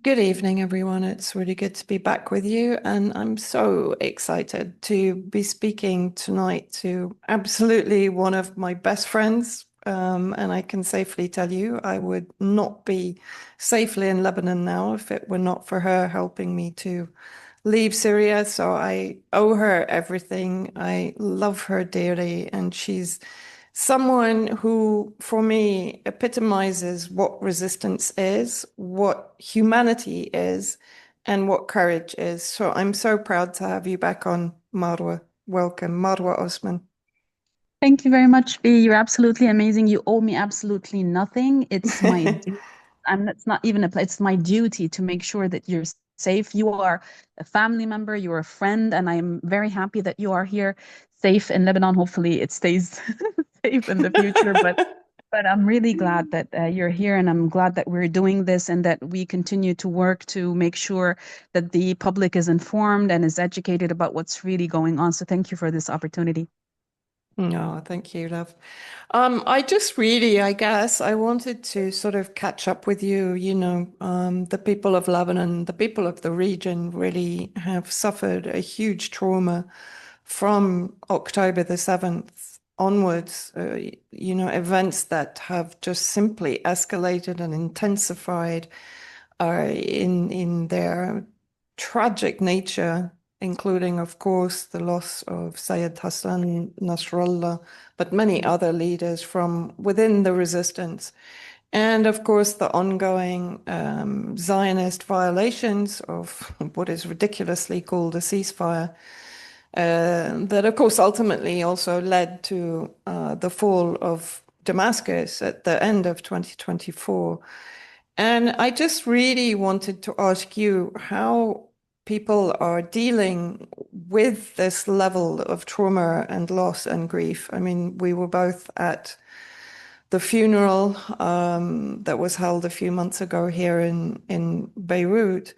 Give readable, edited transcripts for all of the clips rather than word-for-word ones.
Good evening, everyone. It's really good to be back with you, and I'm so excited to be speaking tonight to absolutely one of my best friends. And I can safely tell you, I would not be safely in Lebanon now if it were not for her helping me to leave Syria. So I owe her everything. I love her dearly, and she's someone who, for me, epitomizes what resistance is, what humanity is, and what courage is. So I'm so proud to have you back on, Marwa. Welcome, Marwa Osman. Thank you very much, B. You're absolutely amazing. You owe me absolutely nothing. It's my duty. It's not even it's my duty to make sure that you're safe. You are a family member, you're a friend, and I'm very happy that you are here safe in Lebanon. Hopefully it stays safe in the future. But I'm really glad that you're here, and I'm glad that we're doing this and that we continue to work to make sure that the public is informed and is educated about what's really going on. So thank you for this opportunity. No, thank you, love. I just really, I guess, I wanted to sort of catch up with you. The people of Lebanon, the people of the region really have suffered a huge trauma from October the 7th onwards. Events that have just simply escalated and intensified in their tragic nature, including, of course, the loss of Sayed Hassan Nasrallah, but many other leaders from within the resistance. And of course, the ongoing Zionist violations of what is ridiculously called a ceasefire, that, of course, ultimately also led to the fall of Damascus at the end of 2024. And I just really wanted to ask you how people are dealing with this level of trauma and loss and grief. I mean, we were both at the funeral that was held a few months ago here in Beirut.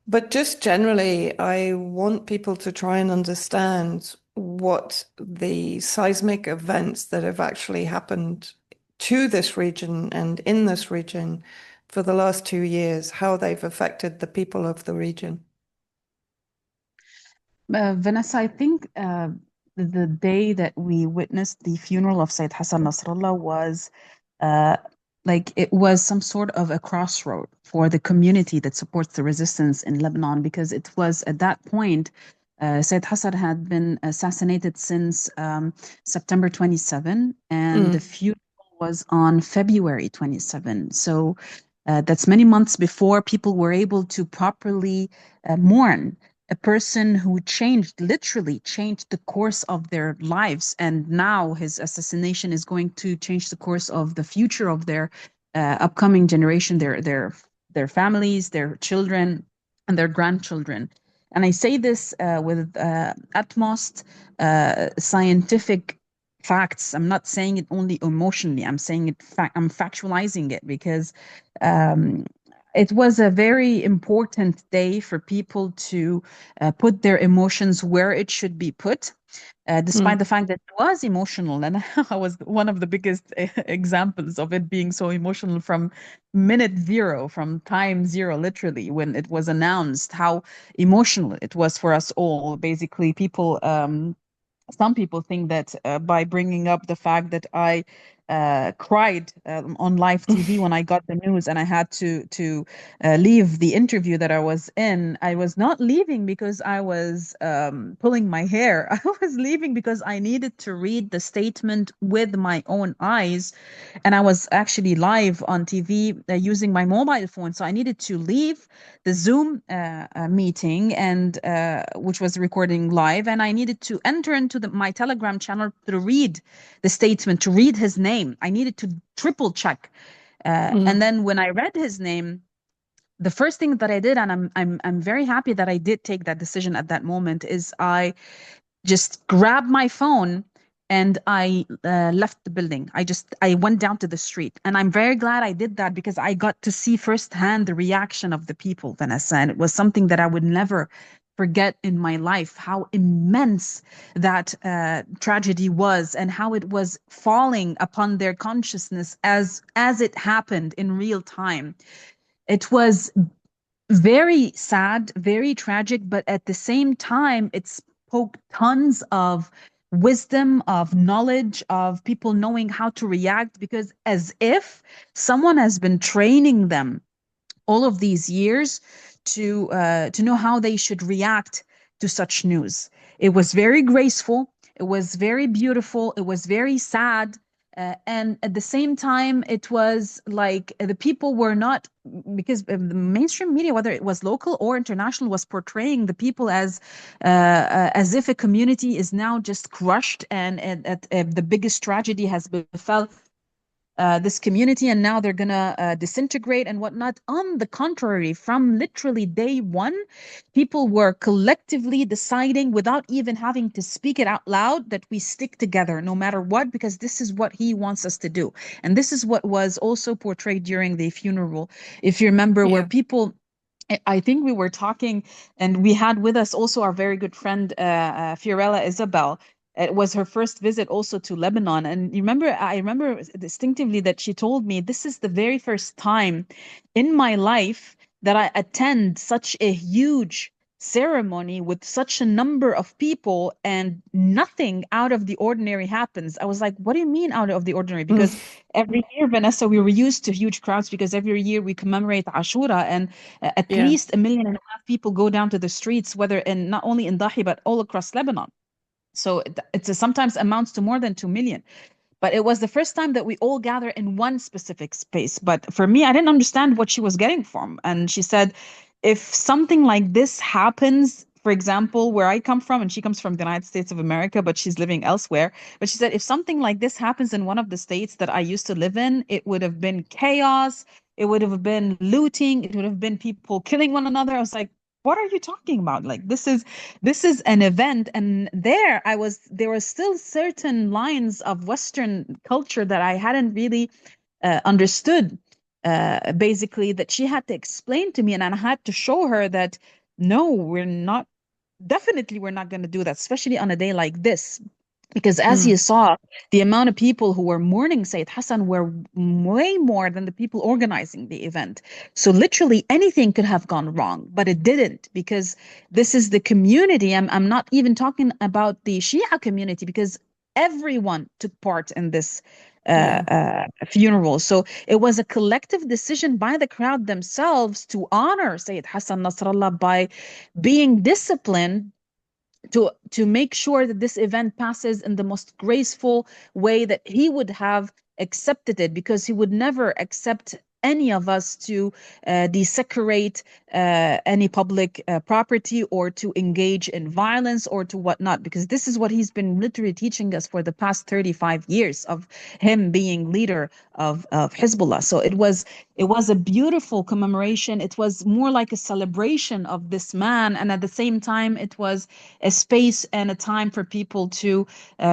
But just generally, I want people to try and understand what the seismic events that have actually happened to this region and in this region for the last 2 years, how they've affected the people of the region. Vanessa, I think the day that we witnessed the funeral of Sayyid Hassan Nasrallah was uh, like it was some sort of a crossroad for the community that supports the resistance in Lebanon, because it was at that point Sayyid Hassan had been assassinated since September 27, and the Mm, funeral was on February 27. So that's many months before people were able to properly mourn a person who changed, literally changed the course of their lives. And now his assassination is going to change the course of the future of their upcoming generation, their families, their children, and their grandchildren. And I say this with utmost scientific facts. I'm not saying it only emotionally. I'm saying it. I'm factualizing it because um, it was a very important day for people to put their emotions where it should be put, despite the mm. fact that it was emotional. And I was one of the biggest examples of it being so emotional from minute zero, from time zero, literally, when it was announced how emotional it was for us all. Basically, some people think that by bringing up the fact that I cried on live TV when I got the news and I had to leave the interview that I was in. I was not leaving because I was pulling my hair. I was leaving because I needed to read the statement with my own eyes, and I was actually live on TV using my mobile phone. So I needed to leave the Zoom meeting, and which was recording live, and I needed to enter into my Telegram channel to read the statement, to read his name. I needed to triple check, and Mm. then when I read his name, the first thing that I did, and I'm very happy that I did take that decision at that moment, is I just grabbed my phone and I left the building. I went down to the street, and I'm very glad I did that because I got to see firsthand the reaction of the people, Vanessa, and it was something that I would never forget in my life. How immense that tragedy was, and how it was falling upon their consciousness as it happened in real time. It was Very sad, very tragic, but at the same time, it spoke tons of wisdom, of knowledge, of people knowing how to react, because as if someone has been training them all of these years to know how they should react to such news. It was very graceful. It was very beautiful. It was very sad. And at the same time, it was like the people were not, because the mainstream media, whether it was local or international, was portraying the people as if a community is now just crushed, and the biggest tragedy has befell this community, and now they're gonna disintegrate and whatnot. On the contrary, from literally day one, people were collectively deciding without even having to speak it out loud that we stick together no matter what, because this is what he wants us to do. And this is what was also portrayed during the funeral, if you remember, where Yeah. people, I think we were talking, and we had with us also our very good friend, Fiorella Isabel. It was her first visit also to Lebanon. And you remember, I remember distinctively that she told me, this is the very first time in my life that I attend such a huge ceremony with such a number of people and nothing out of the ordinary happens. I was like, what do you mean out of the ordinary? Because every year, Vanessa, we were used to huge crowds because every year we commemorate Ashura, and at Yeah. least 1.5 million people go down to the streets, whether in not only in Dahi but all across Lebanon. So it's sometimes amounts to more than 2 million. But it was the first time that we all gather in one specific space. But for me, I didn't understand what she was getting from. And she said, if something like this happens, for example, where I come from, and she comes from the United States of America, but she's living elsewhere. But she said, if something like this happens in one of the states that I used to live in, it would have been chaos. It would have been looting. It would have been people killing one another. I was like, what are you talking about? Like, this is an event. And there were still certain lines of Western culture that I hadn't really understood, basically, that she had to explain to me, and I had to show her that no, we're not, definitely we're not going to do that, especially on a day like this. Because as you Mm. saw, the amount of people who were mourning Sayyid Hassan were way more than the people organizing the event. So literally anything could have gone wrong, but it didn't, because this is the community. I'm not even talking about the Shia community, because everyone took part in this Yeah. funeral. So it was a collective decision by the crowd themselves to honor Sayyid Hassan Nasrallah by being disciplined to make sure that this event passes in the most graceful way that he would have accepted it, because he would never accept any of us to desecrate any public property, or to engage in violence, or to whatnot, because this is what he's been literally teaching us for the past 35 years of him being leader of Hezbollah. So it was a beautiful commemoration. It was more like a celebration of this man, and at the same time it was a space and a time for people to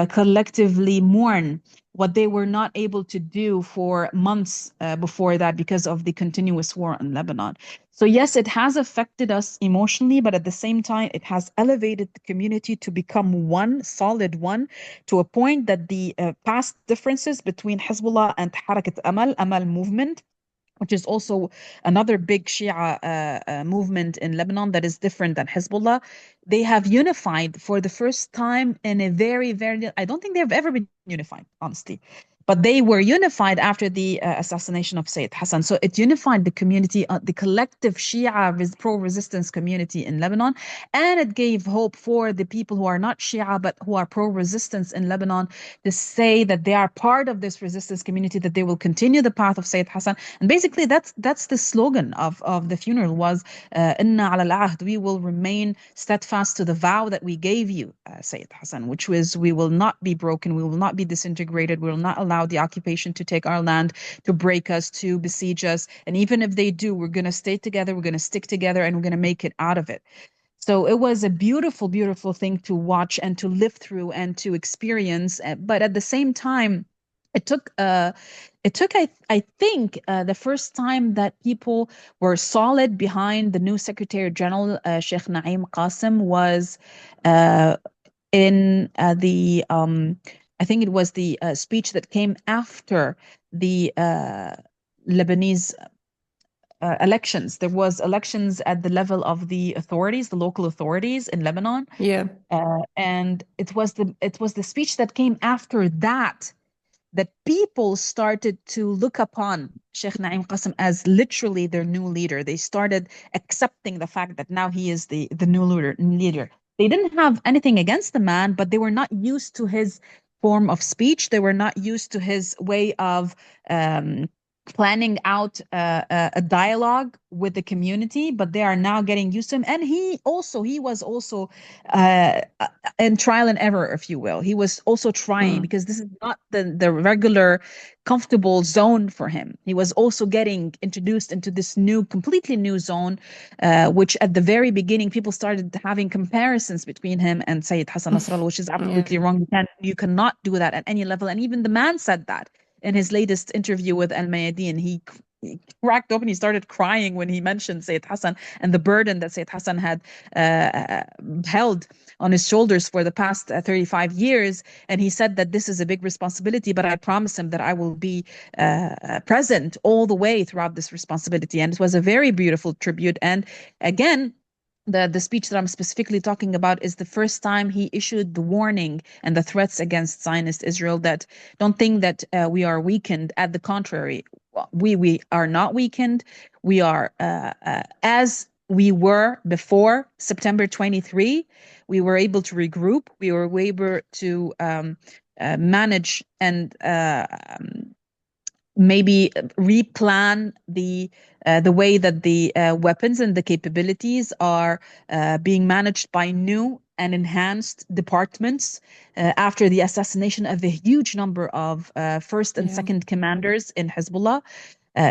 collectively mourn what they were not able to do for months before that, because of the continuous war in Lebanon. So, yes, it has affected us emotionally, but at the same time, it has elevated the community to become one, solid one, to a point that the past differences between Hezbollah and Harakat Amal movement, which is also another big Shia movement in Lebanon that is different than Hezbollah. They have unified for the first time in a very, very, I don't think they've ever been unified, honestly. But they were unified after the assassination of Sayyid Hassan. So it unified the community, the collective Shia pro resistance community in Lebanon. And it gave hope for the people who are not Shia, but who are pro resistance in Lebanon, to say that they are part of this resistance community, that they will continue the path of Sayyid Hassan. And basically, that's the slogan of the funeral was "Inna ala al-ahd," we will remain steadfast to the vow that we gave you, Sayyid Hassan, which was we will not be broken, we will not be disintegrated, we will not allow the occupation to take our land, to break us, to besiege us, and even if they do, we're going to stay together, we're going to stick together, and we're going to make it out of it. So it was a beautiful, beautiful thing to watch and to live through and to experience. But at the same time, it took I think the first time that people were solid behind the new Secretary General, Sheikh Naim Qasim, was uh, in the I think it was the speech that came after the Lebanese elections. There was elections at the level of the authorities, the local authorities in Lebanon, Yeah. and it was the speech that came after that that people started to look upon Sheikh Naim Qasim as literally their new leader. They started accepting the fact that now he is the new leader. They didn't have anything against the man, but they were not used to his form of speech. They were not used to his way of um, planning out a dialogue with the community, but they are now getting used to him. And he was also uh, in trial and error, if you will. He was also trying Mm. because this is not the regular comfortable zone for him. He was also getting introduced into this new, completely new zone, which at the very beginning people started having comparisons between him and Sayyid Hassan Nasrallah, which is Yeah. absolutely wrong. You cannot do that at any level. And even the man said that in his latest interview with Al Mayadeen. He cracked open. He started crying when he mentioned Sayyid Hassan and the burden that Sayyid Hassan had uh, held on his shoulders for the past 35 years. And he said that this is a big responsibility, but I promise him that I will be present all the way throughout this responsibility. And it was a very beautiful tribute. And again, the speech that I'm specifically talking about is the first time he issued the warning and the threats against Zionist Israel that don't think that we are weakened. At the contrary, we are not weakened. We are as we were before September 23. We were able to regroup. We were able to manage and maybe replan the way that the weapons and the capabilities are being managed by new and enhanced departments after the assassination of a huge number of first and Yeah. second commanders in Hezbollah.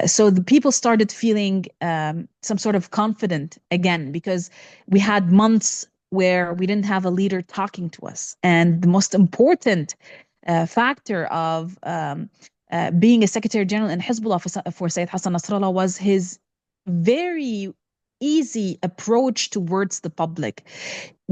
So the people started feeling some sort of confident again because we had months where we didn't have a leader talking to us. And the most important factor of being a Secretary General in Hezbollah for Sayyid Hassan Nasrallah was his very easy approach towards the public.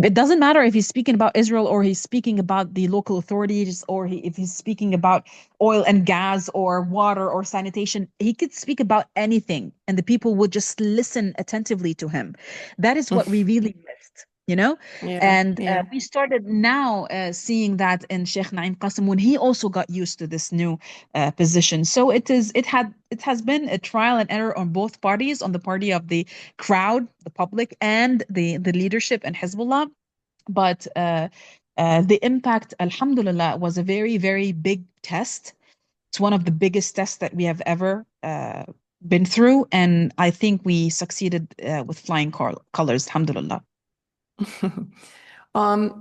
It doesn't matter if he's speaking about Israel or he's speaking about the local authorities or if he's speaking about oil and gas or water or sanitation. He could speak about anything and the people would just listen attentively to him. That is what we really missed. Yeah. And Yeah. we started now seeing that in Sheikh Naim Qasim when he also got used to this new position. So it has been a trial and error on both parties, on the party of the crowd, the public, and the leadership and Hezbollah. But the impact, alhamdulillah, was a very, very big test. It's one of the biggest tests that we have ever been through. And I think we succeeded with flying colors, alhamdulillah.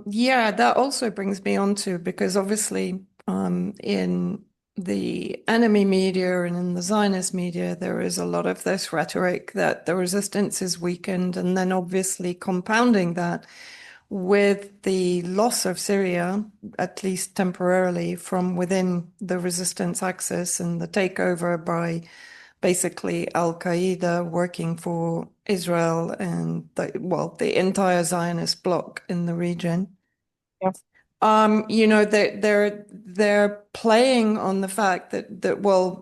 Yeah, that also brings me on to because obviously in the enemy media and in the Zionist media, there is a lot of this rhetoric that the resistance is weakened, and then obviously compounding that with the loss of Syria, at least temporarily, from within the resistance axis and the takeover by basically Al Qaeda working for Israel and the entire Zionist bloc in the region. Yeah. They're playing on the fact that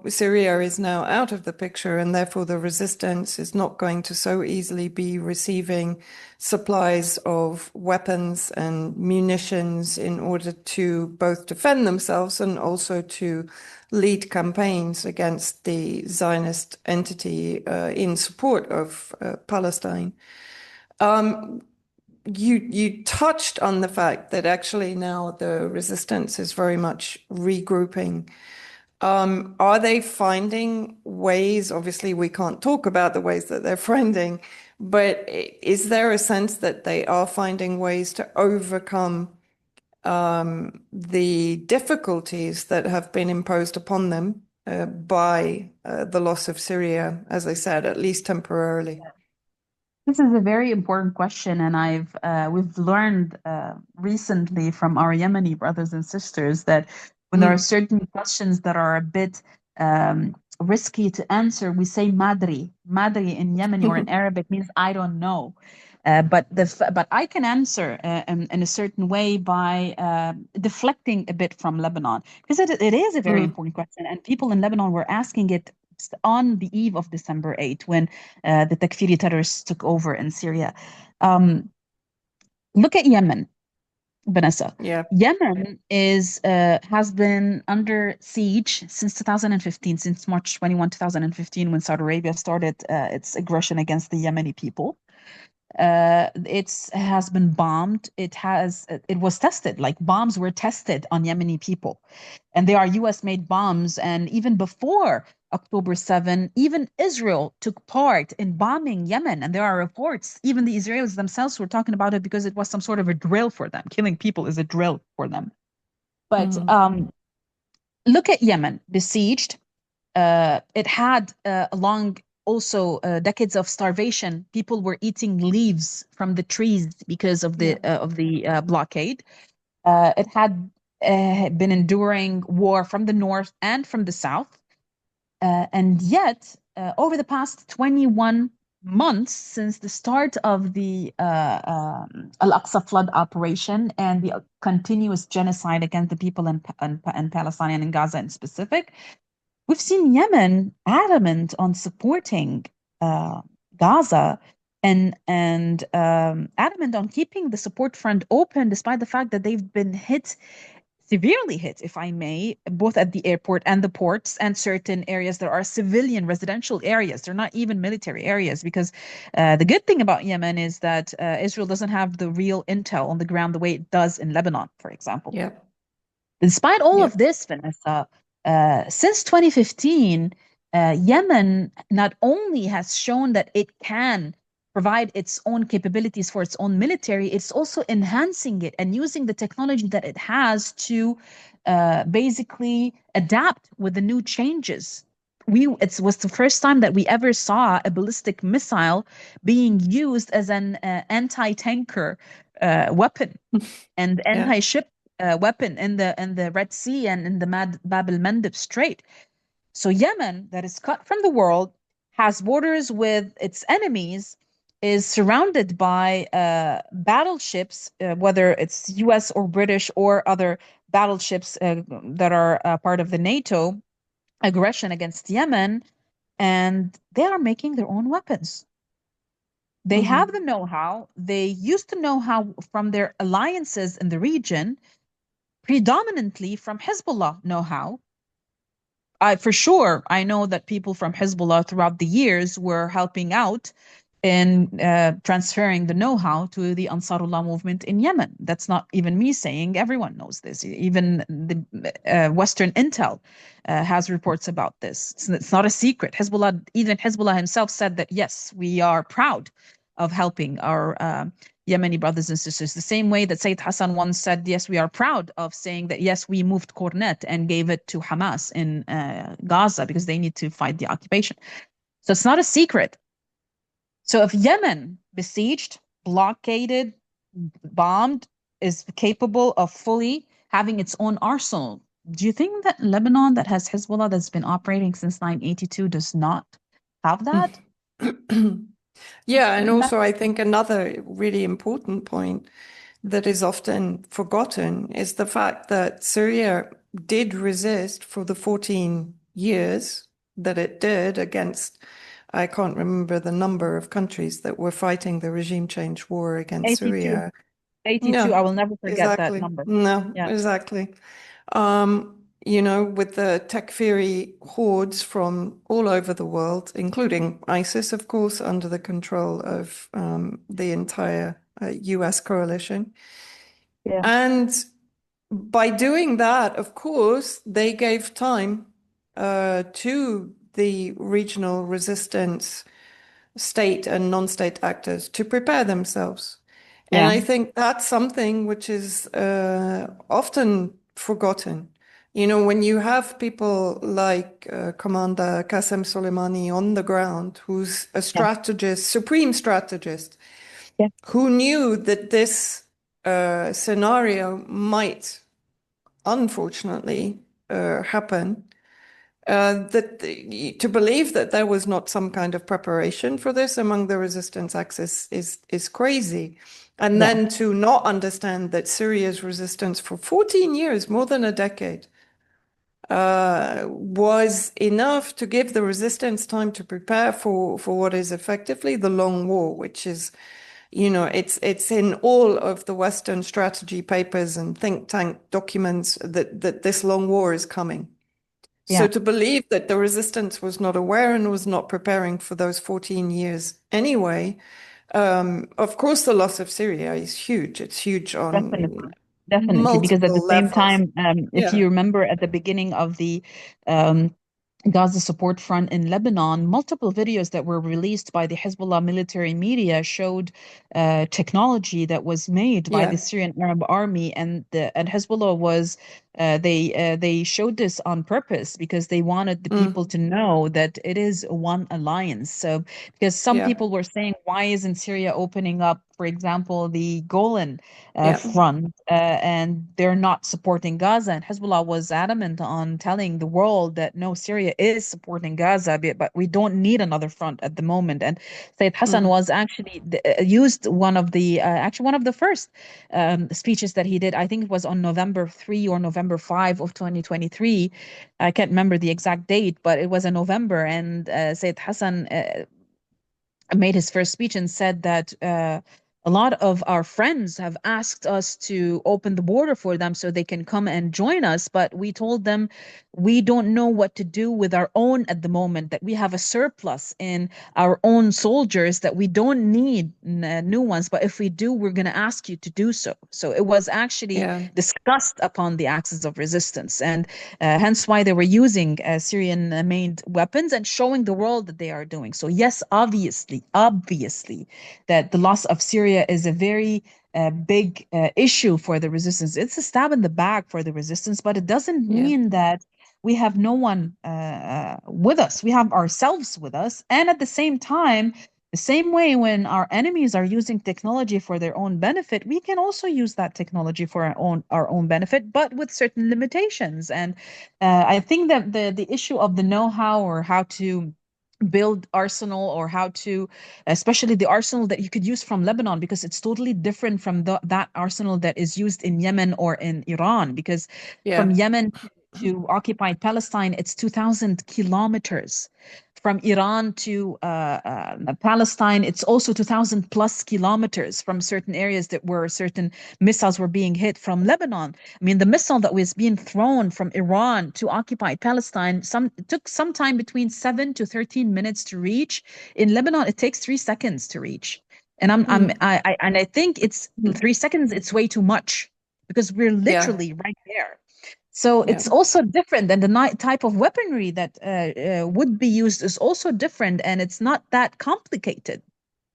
Syria is now out of the picture and therefore the resistance is not going to so easily be receiving supplies of weapons and munitions in order to both defend themselves and also to lead campaigns against the Zionist entity in support of Palestine. You touched on the fact that actually now the resistance is very much regrouping. Are they finding ways? Obviously, we can't talk about the ways that they're finding, but is there a sense that they are finding ways to overcome the difficulties that have been imposed upon them by the loss of Syria, as I said, at least temporarily? This is a very important question, and we've learned recently from our Yemeni brothers and sisters that when there are Mm. certain questions that are a bit risky to answer, we say madri. Madri in Yemeni or in Arabic means I don't know. But I can answer in a certain way by deflecting a bit from Lebanon because it is a very Mm. important question, and people in Lebanon were asking it on the eve of December 8th, when the Takfiri terrorists took over in Syria. Um, Look at Yemen, Vanessa. Yeah. Yemen is has been under siege since 2015, since March 21, 2015, when Saudi Arabia started its aggression against the Yemeni people. It's has been bombed. It was tested, like bombs were tested on Yemeni people, and they are US made bombs. And even before October 7, even Israel took part in bombing Yemen. And there are reports, even the Israelis themselves were talking about it because it was some sort of a drill for them. Killing people is a drill for them. But Mm. look at Yemen, besieged. It had along also decades of starvation. People were eating leaves from the trees because Yeah. of the blockade. It had been enduring war from the north and from the south. And yet, over the past 21 months since the start of the Al Aqsa flood operation and the continuous genocide against the people in Palestine and in Gaza in specific, we've seen Yemen adamant on supporting uh, Gaza and adamant on keeping the support front open, despite the fact that they've been hit severely hit, if I may, both at the airport and the ports and certain areas that are civilian residential areas. They're not even military areas because the good thing about Yemen is that Israel doesn't have the real intel on the ground the way it does in Lebanon, for example. Yeah. Despite all Yeah. of this, Vanessa, since 2015, Yemen not only has shown that it can provide its own capabilities for its own military, it's also enhancing it and using the technology that it has to basically adapt with the new changes. It was the first time that we ever saw a ballistic missile being used as an anti-tanker weapon and Yeah. anti-ship weapon in the Red Sea and in the Bab el-Mandeb Strait. So Yemen, that is cut from the world, has borders with its enemies, is surrounded by battleships, whether it's U.S. or British or other battleships that are part of the NATO aggression against Yemen, and they are making their own weapons. They have Hmm. the know-how. They used to know how from their alliances in the region, predominantly from Hezbollah know-how. For sure, I know that people from Hezbollah throughout the years were helping out in transferring the know-how to the Ansarullah movement in Yemen. That's not even me saying. Everyone knows this. Even the Western intel has reports about this. It's not a secret. Hezbollah, even Hezbollah himself said that, yes, we are proud of helping our Yemeni brothers and sisters. The same way that Sayyid Hassan once said, yes, we are proud of saying that, yes, we moved Cornet and gave it to Hamas in Gaza because they need to fight the occupation. So it's not a secret. So if Yemen, besieged, blockaded, bombed, is capable of fully having its own arsenal, do you think that Lebanon, that has Hezbollah that's been operating since 1982, does not have that? Yeah, and And that also I think another really important point that is often forgotten is the fact that Syria did resist for the 14 years that it did against, I can't remember the number of countries that were fighting the regime change war against 82, Syria. 82. I No, will never forget that exactly. number. No, Yeah, exactly. With the Takfiri hordes from all over the world, including ISIS, of course, under the control of the entire US coalition. yeah, And by doing that, of course, they gave time to the regional resistance state and non-state actors to prepare themselves. And yeah, I think that's something which is often forgotten. When you have people like Commander Qasem Soleimani on the ground, who's a yeah, strategist, supreme strategist, yeah, who knew that this scenario might unfortunately happen, that to believe that there was not some kind of preparation for this among the resistance axis is crazy. And yeah, then to not understand that Syria's resistance for 14 years, more than a decade, was enough to give the resistance time to prepare for what is effectively the long war, which is, it's in all of the Western strategy papers and think tank documents that this long war is coming. So Yeah. to believe that the resistance was not aware and was not preparing for those 14 years anyway, of course, the loss of Syria is huge. It's huge on Definitely, definitely. Because at the multiple same levels. time, if you Yeah, remember at the beginning of the um, Gaza support front in Lebanon, multiple videos that were released by the Hezbollah military media showed technology that was made by the yeah, Syrian Arab Army, and Hezbollah was they showed this on purpose because they wanted the people mm, to know that it is one alliance. So because some yeah, people were saying, why isn't Syria opening up, for example, the Golan yeah, front, and they're not supporting Gaza. And Hezbollah was adamant on telling the world that no, Syria is supporting Gaza, but we don't need another front at the moment. And Sayyid Hassan mm, was actually used one of the first speeches that he did. I think it was on November 3 or November 5 of 2023. I can't remember the exact date, but it was in November. And Sayyid Hassan made his first speech and said that a lot of our friends have asked us to open the border for them so they can come and join us. But we told them we don't know what to do with our own at the moment, that we have a surplus in our own soldiers, that we don't need new ones. But if we do, we're going to ask you to do so. So it was actually yeah, discussed upon the axis of resistance. And hence why they were using Syrian made weapons and showing the world that they are doing. So, yes, obviously, that the loss of Syria is a very big issue for the resistance. It's a stab in the back for the resistance, but it doesn't yeah, mean that we have no one with us. We have ourselves with us. And at the same time, the same way when our enemies are using technology for their own benefit, we can also use that technology for our own benefit, but with certain limitations. And I think that the issue of the know-how, or how to build arsenal, or how to, especially the arsenal that you could use from Lebanon, because it's totally different from that arsenal that is used in Yemen or in Iran, because from yeah. Yemen to occupied Palestine, it's 2,000 kilometers. From Iran to Palestine, it's also 2,000 plus kilometers from certain areas that were certain missiles were being hit. From Lebanon, I mean, the missile that was being thrown from Iran to occupied Palestine, it took some time, between 7 to 13 minutes to reach. In Lebanon, it takes 3 seconds to reach. And Mm, I think it's 3 seconds. It's way too much because we're yeah, literally right there. So yeah, it's also different, and the type of weaponry that would be used is also different, and it's not that complicated.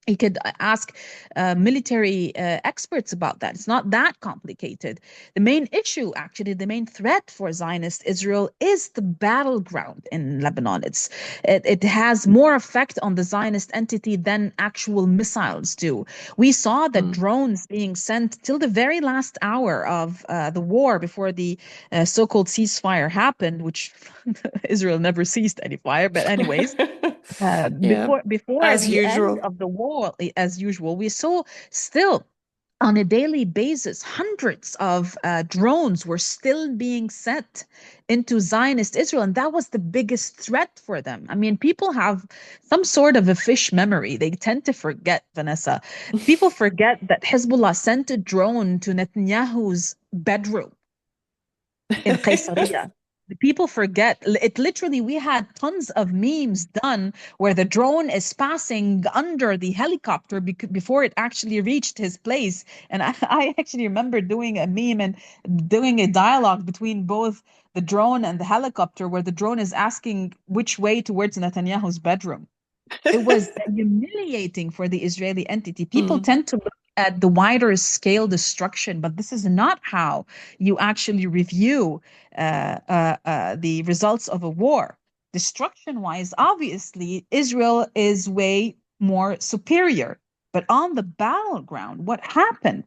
You could ask military experts about that. It's not that complicated. The main issue, actually, the main threat for Zionist Israel is the battleground in Lebanon. It has more effect on the Zionist entity than actual missiles do. We saw that mm. drones being sent till the very last hour of the war, before the so-called ceasefire happened, which Israel never ceased any fire. But anyways, Yeah, before as the end usual. of the war, as usual, we saw still on a daily basis hundreds of drones were still being sent into Zionist Israel, and that was the biggest threat for them. I mean, people have some sort of a fish memory. They tend to forget, Vanessa. People forget that Hezbollah sent a drone to Netanyahu's bedroom in Caesarea. The people forget it. Literally, we had tons of memes done where the drone is passing under the helicopter before it actually reached his place. And I actually remember doing a meme and doing a dialogue between both the drone and the helicopter, where the drone is asking which way towards Netanyahu's bedroom. It was humiliating for the Israeli entity. People Mm, tend to look at the wider scale destruction, but this is not how you actually review the results of a war. Destruction wise, obviously, Israel is way more superior. But on the battleground, what happened?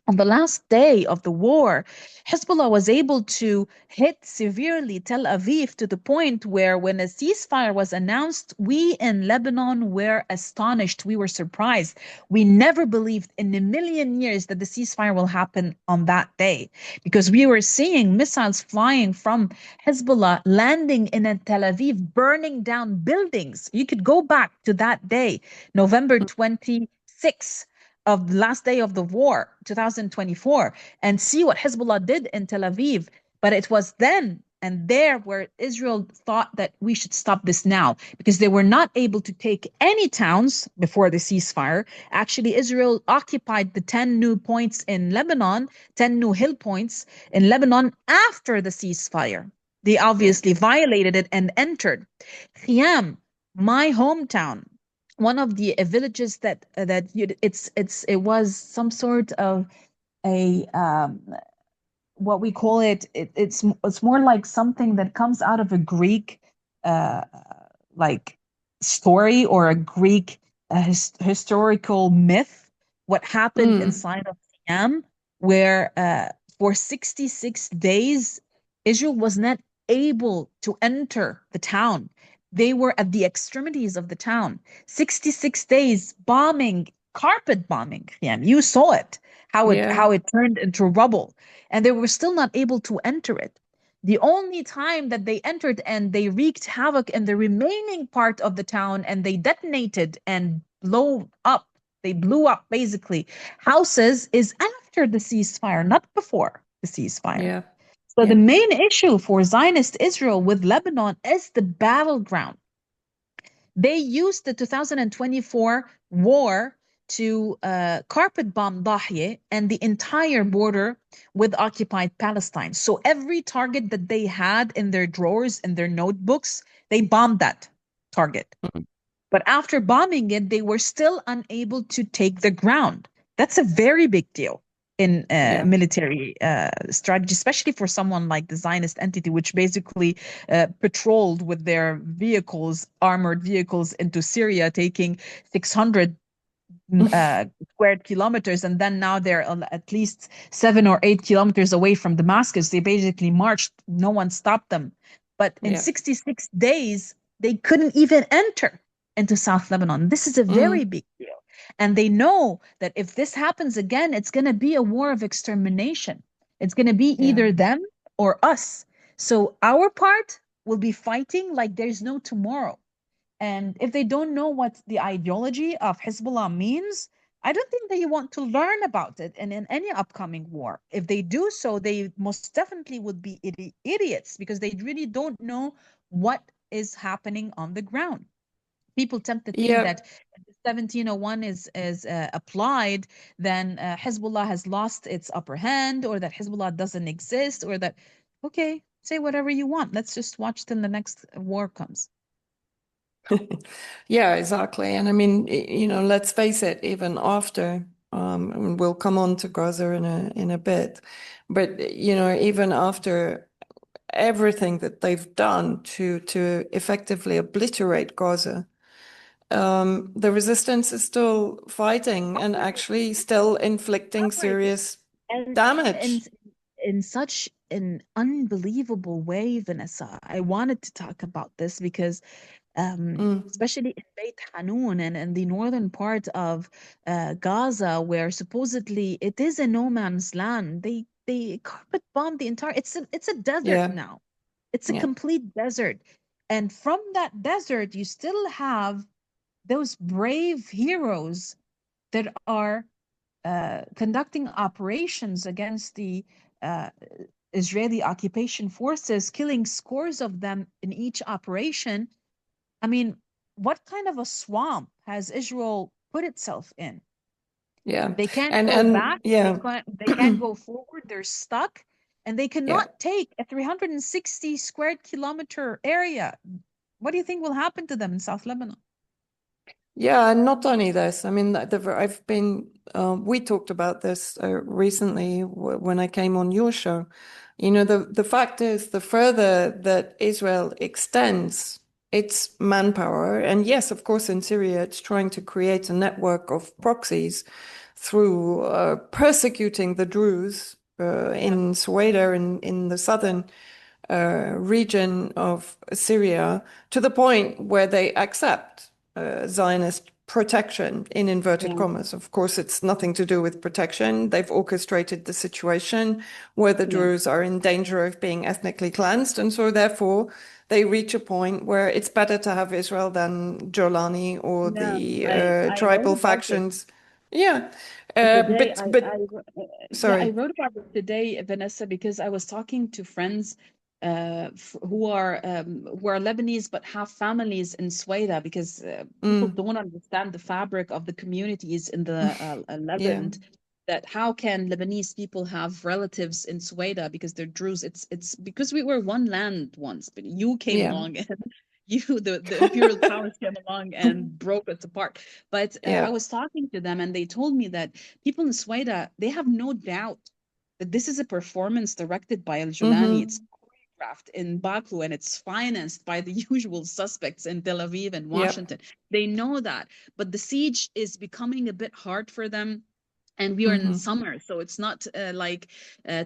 on the last day of the war, Hezbollah was able to hit severely Tel Aviv to the point where, when a ceasefire was announced, we in Lebanon were astonished. We were surprised. We never believed in a million years that the ceasefire will happen on that day, because we were seeing missiles flying from Hezbollah landing in Tel Aviv, burning down buildings. You could go back to that day, November 26th, of the last day of the war, 2024, and see what Hezbollah did in Tel Aviv. But it was then and there where Israel thought that we should stop this now, because they were not able to take any towns before the ceasefire. Actually, Israel occupied the 10 new points in Lebanon, 10 new hill points in Lebanon after the ceasefire. They Yeah. obviously violated it and entered. Khiam, my hometown, one of the villages it was some sort of a what we call it's more like something that comes out of a Greek uh, like story, or a Greek historical myth, what happened Mm. inside of Siam, where for 66 days Israel was not able to enter the town. They were at the extremities of the town. 66 days bombing, carpet bombing. Yeah, you saw it, Yeah. how it turned into rubble, and they were still not able to enter it. The only time that they entered and they wreaked havoc in the remaining part of the town, and they detonated and blew up basically houses, is after the ceasefire, not before the ceasefire. Yeah. So the Yeah. main issue for Zionist Israel with Lebanon is the battleground. They used the 2024 war to carpet bomb Dahye and the entire border with occupied Palestine. So every target that they had in their drawers, in their notebooks, they bombed that target. Mm. But after bombing it, they were still unable to take the ground. That's a very big deal in Yeah. military strategy, especially for someone like the Zionist entity, which basically patrolled with their vehicles, armored vehicles, into Syria, taking 600 squared kilometers, and then now they're at least 7 or 8 kilometers away from Damascus. They basically marched, no one stopped them. But in Yeah. 66 days, they couldn't even enter into South Lebanon. This is a very Mm. big deal. And they know that if this happens again, it's going to be a war of extermination. It's going to be Yeah. either them or us. So our part will be fighting like there's no tomorrow. And if they don't know what the ideology of Hezbollah means, I don't think they want to learn about it in any upcoming war. If they do so, they most definitely would be idiots, because they really don't know what is happening on the ground. People tend to think Yeah. that if the 1701 is applied, then Hezbollah has lost its upper hand, or that Hezbollah doesn't exist, or that, okay, say whatever you want. Let's just watch till the next war comes. Yeah, exactly. And I mean, let's face it, even after, and we'll come on to Gaza in a bit, but even after everything that they've done to effectively obliterate Gaza, the resistance is still fighting and actually still inflicting Operating. serious And in damage. in such an unbelievable way, Vanessa. I wanted to talk about this because Mm, especially in Beit Hanun and the northern part of Gaza, where supposedly it is a no man's land. They carpet bomb the entire. It's a desert yeah, now. It's a yeah, complete desert, and from that desert, you still have those brave heroes that are conducting operations against the uh, Israeli occupation forces, killing scores of them in each operation. I mean, what kind of a swamp has Israel put itself in? yeah. They can't go And back, yeah. they can't go forward, they're stuck, and they Yeah. cannot take a 360 square kilometer area. What do you think will happen to them in South Lebanon? Yeah, and not only this. I mean, I've been. We talked about this recently when I came on your show. The fact is, the further that Israel extends its manpower. And yes, of course, in Syria, it's trying to create a network of proxies through persecuting the Druze Yeah, in Sueda, in the southern region of Syria, to the point where they accept Zionist protection in inverted yeah, commas. Of course, it's nothing to do with protection. They've orchestrated the situation where the yeah, Druze are in danger of being ethnically cleansed. And so, therefore, they reach a point where it's better to have Israel than Jolani or yeah. the I wrote tribal about it factions. Yeah. today. But, Yeah, I sorry. wrote about it today, Vanessa, because I was talking to friends who are Lebanese but have families in Sweda, because people Mm, don't understand the fabric of the communities in the yeah. Levant. That how can Lebanese people have relatives in Sweda because they're Druze? It's because we were one land once, but you came Yeah. along and the imperial powers came along and broke us apart. But I Yeah. was talking to them and they told me that people in Sweden, they have no doubt that this is a performance directed by Al Julani. It's Hmm. choreographed in Baku and it's financed by the usual suspects in Tel Aviv and Yep. Washington. They know that, but the siege is becoming a bit hard for them. And we are in Hmm. summer, so it's not like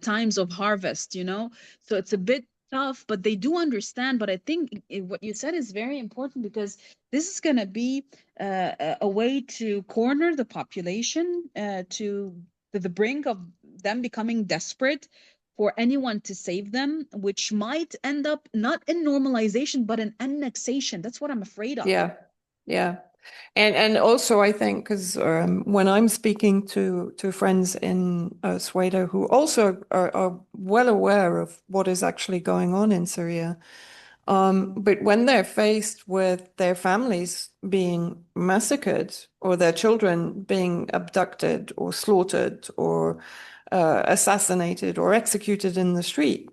times of harvest, you know? So it's a bit tough, but they do understand. But I think what you said is very important, because this is going to be a way to corner the population to the brink of them becoming desperate for anyone to save them, which might end up not in normalization, but in annexation. That's what I'm afraid of. Yeah. Yeah. And also I think because when I'm speaking to friends in Sweden who also are well aware of what is actually going on in Syria, but when they're faced with their families being massacred or their children being abducted or slaughtered or assassinated or executed in the street,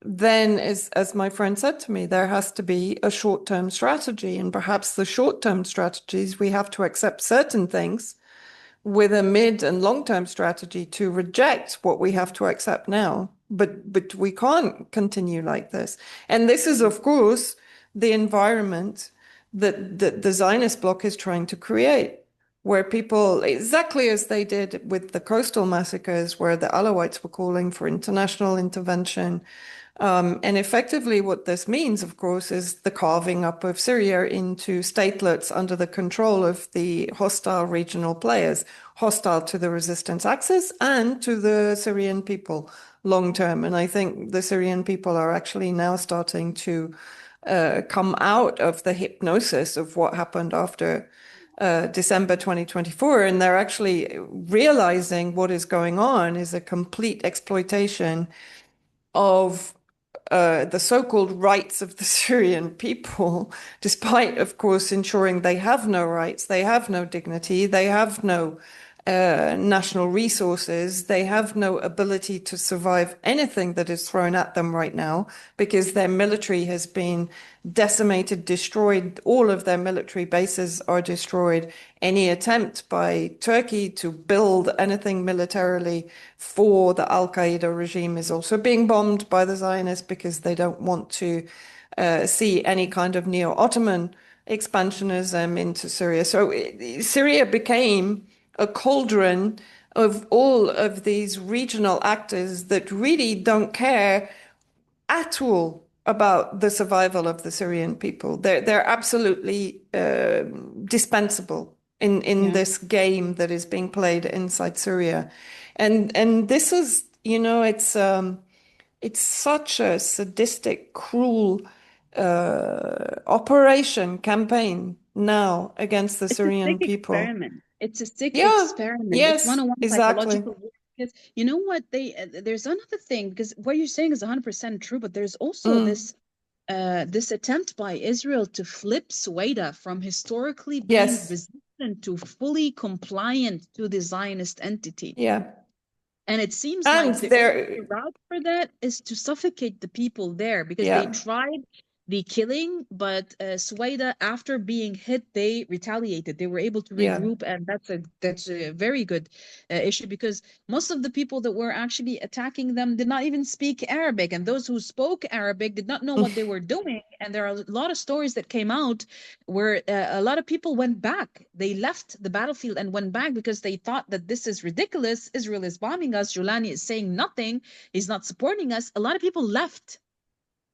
then, as my friend said to me, there has to be a short-term strategy. And perhaps the short-term strategies, we have to accept certain things with a mid and long-term strategy to reject what we have to accept now. But we can't continue like this. And this is, of course, the environment that the Zionist bloc is trying to create, where people, exactly as they did with the coastal massacres, where the Alawites were calling for international intervention. And effectively, what this means, of course, is the carving up of Syria into statelets under the control of the hostile regional players, hostile to the resistance axis and to the Syrian people long term. And I think the Syrian people are actually now starting to come out of the hypnosis of what happened after December 2024, and they're actually realizing what is going on is a complete exploitation of the so-called rights of the Syrian people, despite, of course, ensuring they have no rights, they have no dignity, they have no national resources, they have no ability to survive anything that is thrown at them right now because their military has been decimated, destroyed. All of their military bases are destroyed. Any attempt by Turkey to build anything militarily for the Al Qaeda regime is also being bombed by the Zionists because they don't want to see any kind of neo Ottoman expansionism into Syria. So Syria became a cauldron of all of these regional actors that really don't care at all about the survival of the Syrian people. They're absolutely dispensable in Yeah. this game that is being played inside Syria, and this is, it's such a sadistic, cruel operation campaign now against the It's a sick Syrian people. experiment. It's a sick Yeah, experiment. It's yes, one-on-one exactly. psychological war. Because you know what there's another thing, because what you're saying is 100% true, but there's also Mm, this attempt by Israel to flip Suwaida from historically being yes, resistant to fully compliant to the Zionist entity. yeah. And it seems And like the only there, route for that is to suffocate the people there, because they yeah, tried the killing, but Suwaida, after being hit, they retaliated. They were able to Yeah. regroup, and that's a very good issue, because most of the people that were actually attacking them did not even speak Arabic, and those who spoke Arabic did not know what they were doing. And there are a lot of stories that came out where a lot of people went back. They left the battlefield and went back because they thought that this is ridiculous. Israel is bombing us. Julani is saying nothing. He's not supporting us. A lot of people left.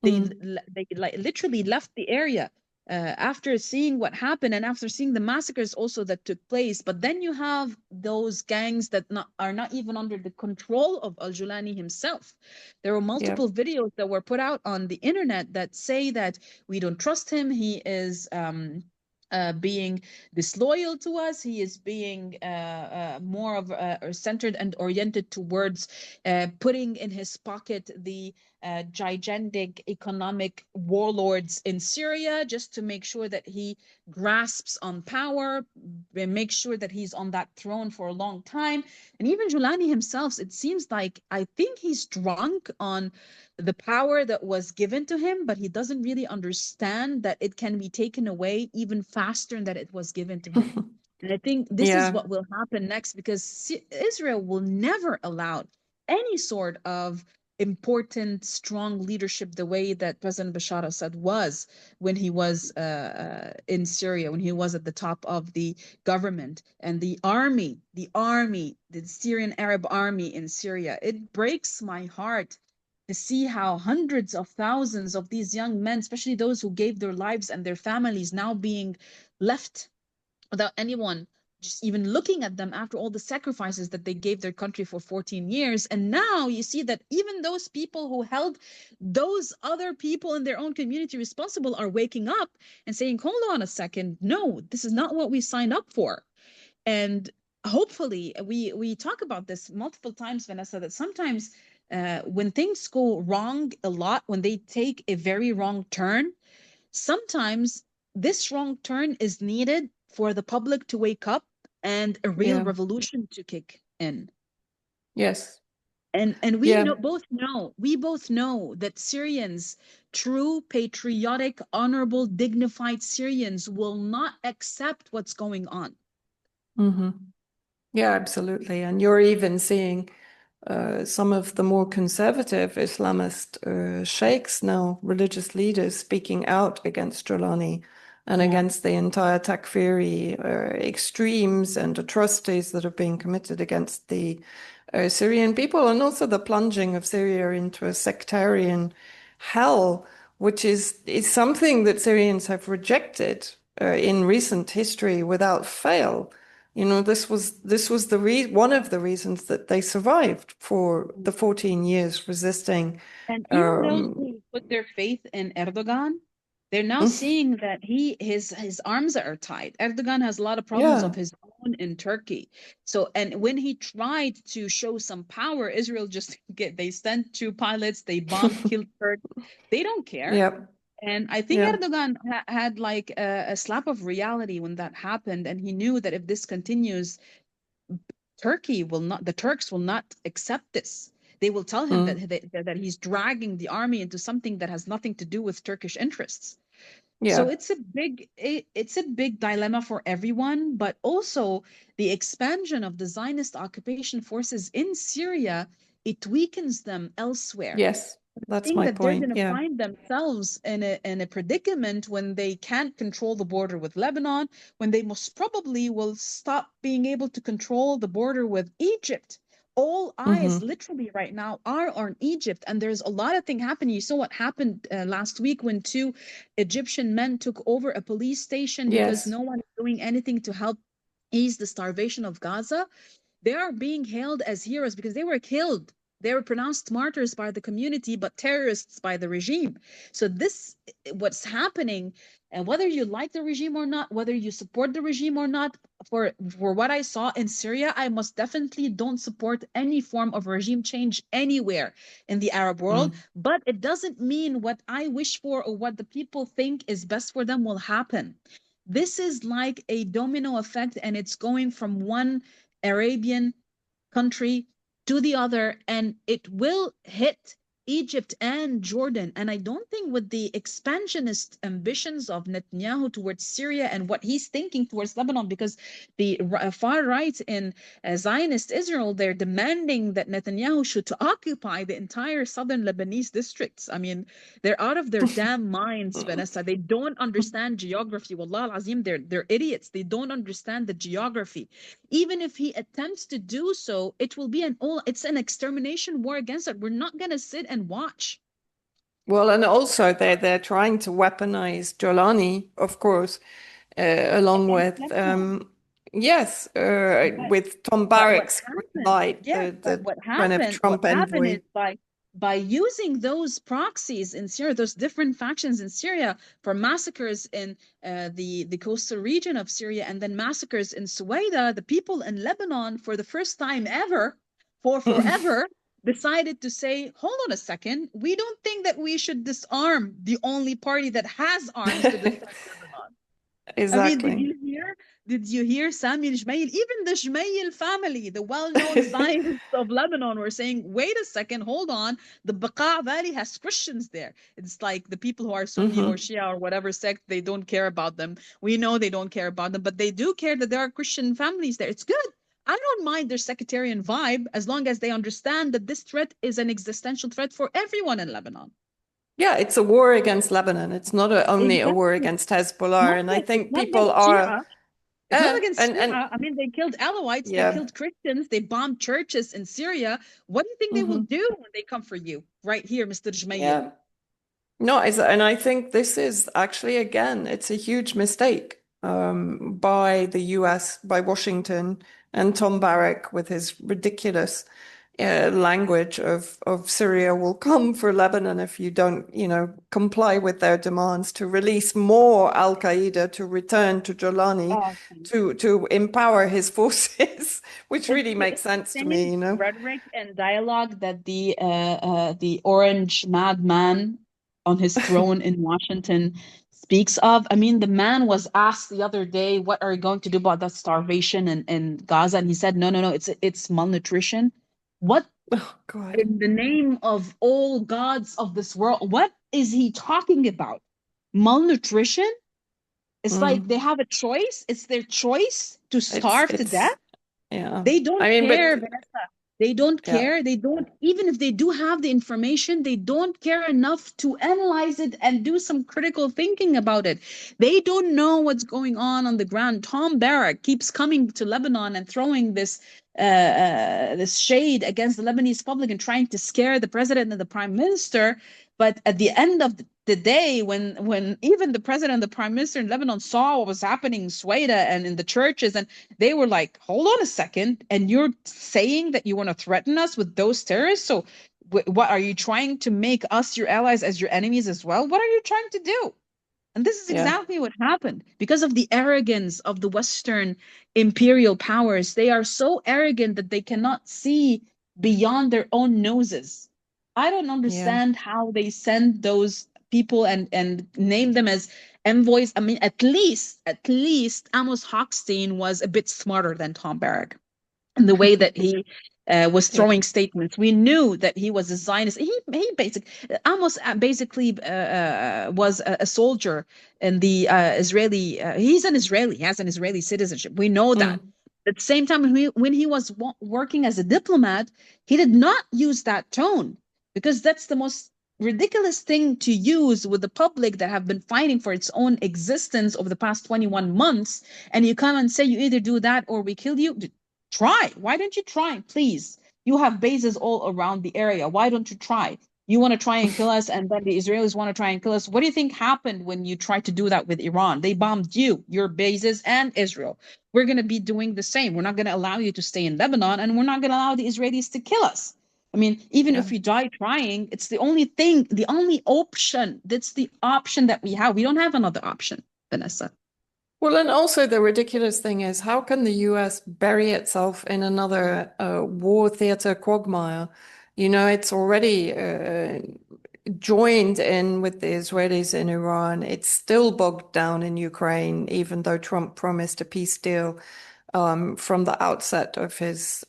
Mm. They like literally left the area after seeing what happened and after seeing the massacres also that took place. But then you have those gangs that are not even under the control of Al-Julani himself. There were Yeah. multiple videos that were put out on the internet that say that we don't trust him. He is being disloyal to us. He is being more of centered and oriented towards putting in his pocket the gigantic economic warlords in Syria just to make sure that he grasps on power and make sure that he's on that throne for a long time. And even Julani himself, it seems like I think he's drunk on the power that was given to him, but he doesn't really understand that it can be taken away even faster than it was given to him. And I think this is Yeah. what will happen next, because Israel will never allow any sort of important, strong leadership the way that President Bashar Assad was when he was in Syria, when he was at the top of the government and the Syrian Arab army in Syria. It breaks my heart to see how hundreds of thousands of these young men, especially those who gave their lives and their families, now being left without anyone just even looking at them after all the sacrifices that they gave their country for 14 years. And now you see that even those people who held those other people in their own community responsible are waking up and saying, hold on a second, no, this is not what we signed up for. And hopefully, we talk about this multiple times, Vanessa, that sometimes when things go wrong a lot, when they take a very wrong turn, sometimes this wrong turn is needed for the public to wake up and a real Yeah. revolution to kick in. Yes. And Yeah. we both know that Syrians, true patriotic, honorable, dignified Syrians, will not accept what's going on. Hmm. Yeah, absolutely. And you're even seeing some of the more conservative Islamist sheikhs now, religious leaders, speaking out against Jolani and Yeah. against the entire Takfiri extremes and atrocities that have been committed against the Syrian people, and also the plunging of Syria into a sectarian hell, which is something that Syrians have rejected in recent history without fail. You know, this was one of the reasons that they survived for the 14 years resisting. And even those Um, who put their faith in Erdogan, they're now seeing that his arms are tied. Erdogan has a lot of problems of yeah. his own in Turkey. So, and when he tried to show some power, Israel just they sent two pilots, they bombed, killed Kurds. They don't care. Yeah. And I think Yeah. Erdogan had like a slap of reality when that happened, and he knew that if this continues, the Turks will not accept this. They will tell him Mm. that he's dragging the army into something that has nothing to do with Turkish interests. So Yeah. it's a big dilemma for everyone, but also the expansion of the Zionist occupation forces in Syria, it weakens them elsewhere. Yes. That's Think my that they're point. going to Yeah. find themselves in a predicament when they can't control the border with Lebanon, when they most probably will stop being able to control the border with Egypt. All eyes Hmm. literally right now are on Egypt, and there's a lot of things happening. You saw what happened last week when two Egyptian men took over a police station because Yes. no one is doing anything to help ease the starvation of Gaza. They are being hailed as heroes because they were killed. They were pronounced martyrs by the community, but terrorists by the regime. So this, what's happening, and whether you like the regime or not, whether you support the regime or not, for what I saw in Syria, I most definitely don't support any form of regime change anywhere in the Arab world. Mm. But it doesn't mean what I wish for or what the people think is best for them will happen. This is like a domino effect, and it's going from one Arabian country to the other, and it will hit Egypt and Jordan. And I don't think with the expansionist ambitions of Netanyahu towards Syria and what he's thinking towards Lebanon, because the far right in Zionist Israel, they're demanding that Netanyahu should to occupy the entire southern Lebanese districts. I mean, they're out of their damn minds, Vanessa. They don't understand geography. Wallah al-Azim, they're idiots. They don't understand the geography. Even if he attempts to do so, it will be it's an extermination war against it. We're not gonna sit and watch. Well, and also they're trying to weaponize Jolani, of course, along Against with Lebanon. yes, But with Tom but what Barrack's green happened? light, Yes, but the kind of what Trump happened envoy. is by using those proxies in Syria, those different factions in Syria for massacres in the coastal region of Syria and then massacres in Suwaida, the people in Lebanon for the first time ever, for forever, decided to say, hold on a second, we don't think that we should disarm the only party that has arms to defend Lebanon. I mean, Exactly. did you hear Sami al-Jmail? Even the Jmail family, the well-known Zionists of Lebanon, were saying, wait a second, hold on. The Baqa Valley has Christians there. It's like the people who are Sunni or Hmm. Shia or whatever sect, they don't care about them. We know they don't care about them, but they do care that there are Christian families there. It's good. I don't mind their sectarian vibe as long as they understand that this threat is an existential threat for everyone in Lebanon. Yeah, it's a war against Lebanon. It's not only a war Exactly. against Hezbollah. And I It's think not people against are, Shia. It's not against and Shia. I mean, they killed Alawites, they yeah. killed Christians, they bombed churches in Syria. What do you think they will Hmm. do when they come for you? Right here, Mr. Jmail. Yeah. No, and I think this is actually, again, it's a huge mistake by the US, by Washington and Tom Barrack with his ridiculous language of Syria will come for Lebanon if you don't, comply with their demands to release more Al Qaeda, to return to Jolani, Awesome. to empower his forces, which really It's makes the sense to same me. rhetoric and dialogue that the orange madman on his throne in Washington speaks of. I mean, the man was asked the other day, "What are you going to do about that starvation in Gaza?" And he said, "No, no, no, it's malnutrition." What Oh God. in the name of all gods of this world, what is he talking about? Malnutrition? It's like Mm. they have a choice. It's their choice to starve to It's death. yeah. They don't I mean, care, but Vanessa. They don't yeah, care. They don't, even if they do have the information, they don't care enough to analyze it and do some critical thinking about it. They don't know what's going on the ground. Tom Barrack keeps coming to Lebanon and throwing this shade against the Lebanese public and trying to scare the president and the prime minister. But at the end of the day, when even the president and the prime minister in Lebanon saw what was happening in Suwaida and in the churches, and they were like, hold on a second. And you're saying that you want to threaten us with those terrorists? So, what are you trying to make us your allies as your enemies as well? What are you trying to do? And this is yeah, exactly what happened because of the arrogance of the Western imperial powers. They are so arrogant that they cannot see beyond their own noses. I don't yeah, understand how they send those people and name them as envoys. I mean, at least Amos Hochstein was a bit smarter than Tom Barrack and the way that he was yeah. throwing statements. We knew that he was a Zionist. He basically almost basically was a soldier in the Israeli. He's an Israeli. He has an Israeli citizenship. We know that. Mm, At the same time, when he was working as a diplomat, he did not use that tone because that's the most ridiculous thing to use with the public that have been fighting for its own existence over the past 21 months. And you come and say you either do that or we kill you. Try. Why don't you try, please? You have bases all around the area. Why don't you try? You want to try and kill us, and then the Israelis want to try and kill us. What do you think happened when you tried to do that with Iran? They bombed you, your bases, and Israel. We're going to be doing the same. We're not going to allow you to stay in Lebanon, and we're not going to allow the Israelis to kill us. I mean, even yeah. if we die trying, it's the only thing, the only option. That's the option that we have. We don't have another option, Vanessa. Well, and also the ridiculous thing is, how can the US bury itself in another war theater quagmire? It's already joined in with the Israelis in Iran. It's still bogged down in Ukraine, even though Trump promised a peace deal from the outset of his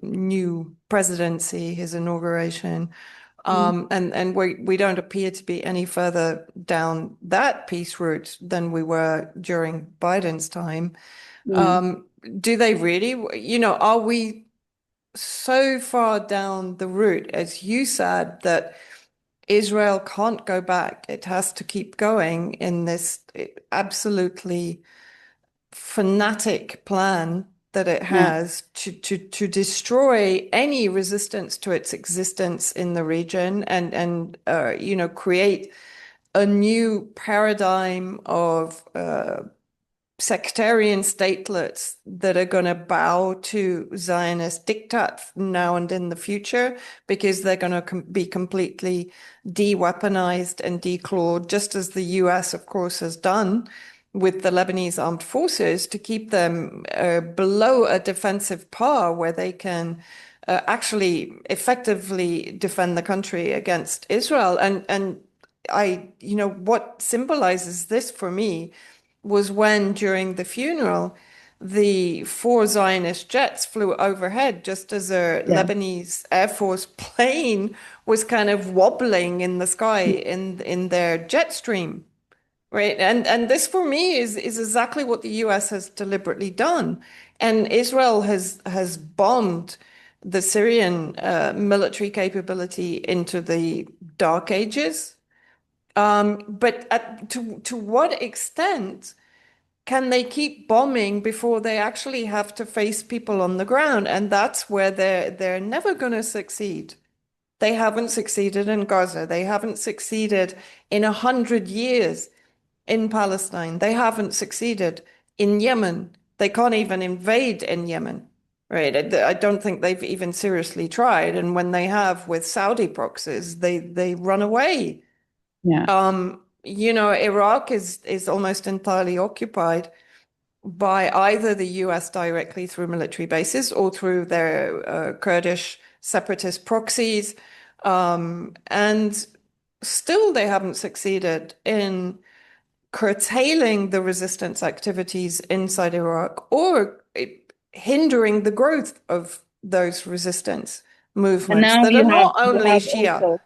new presidency, his inauguration. Mm. And we don't appear to be any further down that peace route than we were during Biden's time. Yeah. Um, do they really, are we so far down the route, as you said, that Israel can't go back? It has to keep going in this absolutely fanatic plan that it Yeah. has to destroy any resistance to its existence in the region and create a new paradigm of sectarian statelets that are going to bow to Zionist diktat now and in the future because they're going to be completely de-weaponized and declawed, just as the US, of course, has done with the Lebanese armed forces to keep them below a defensive par where they can actually effectively defend the country against Israel. What symbolizes this for me was when, during the funeral, the four Zionist jets flew overhead just as a Yeah. Lebanese Air Force plane was kind of wobbling in the sky in their jet stream. Right. And this for me is exactly what the US has deliberately done. And Israel has bombed the Syrian military capability into the dark ages. But to what extent can they keep bombing before they actually have to face people on the ground? And that's where they're never going to succeed. They haven't succeeded in Gaza. They haven't succeeded in 100 years in Palestine. They haven't succeeded in Yemen. They can't even invade in Yemen. Right. I don't think they've even seriously tried. And when they have with Saudi proxies, they run away. Yeah. Iraq is almost entirely occupied by either the US directly through military bases or through their Kurdish separatist proxies. And still, they haven't succeeded in curtailing the resistance activities inside Iraq or hindering the growth of those resistance And movements now that are not you only have Shia. also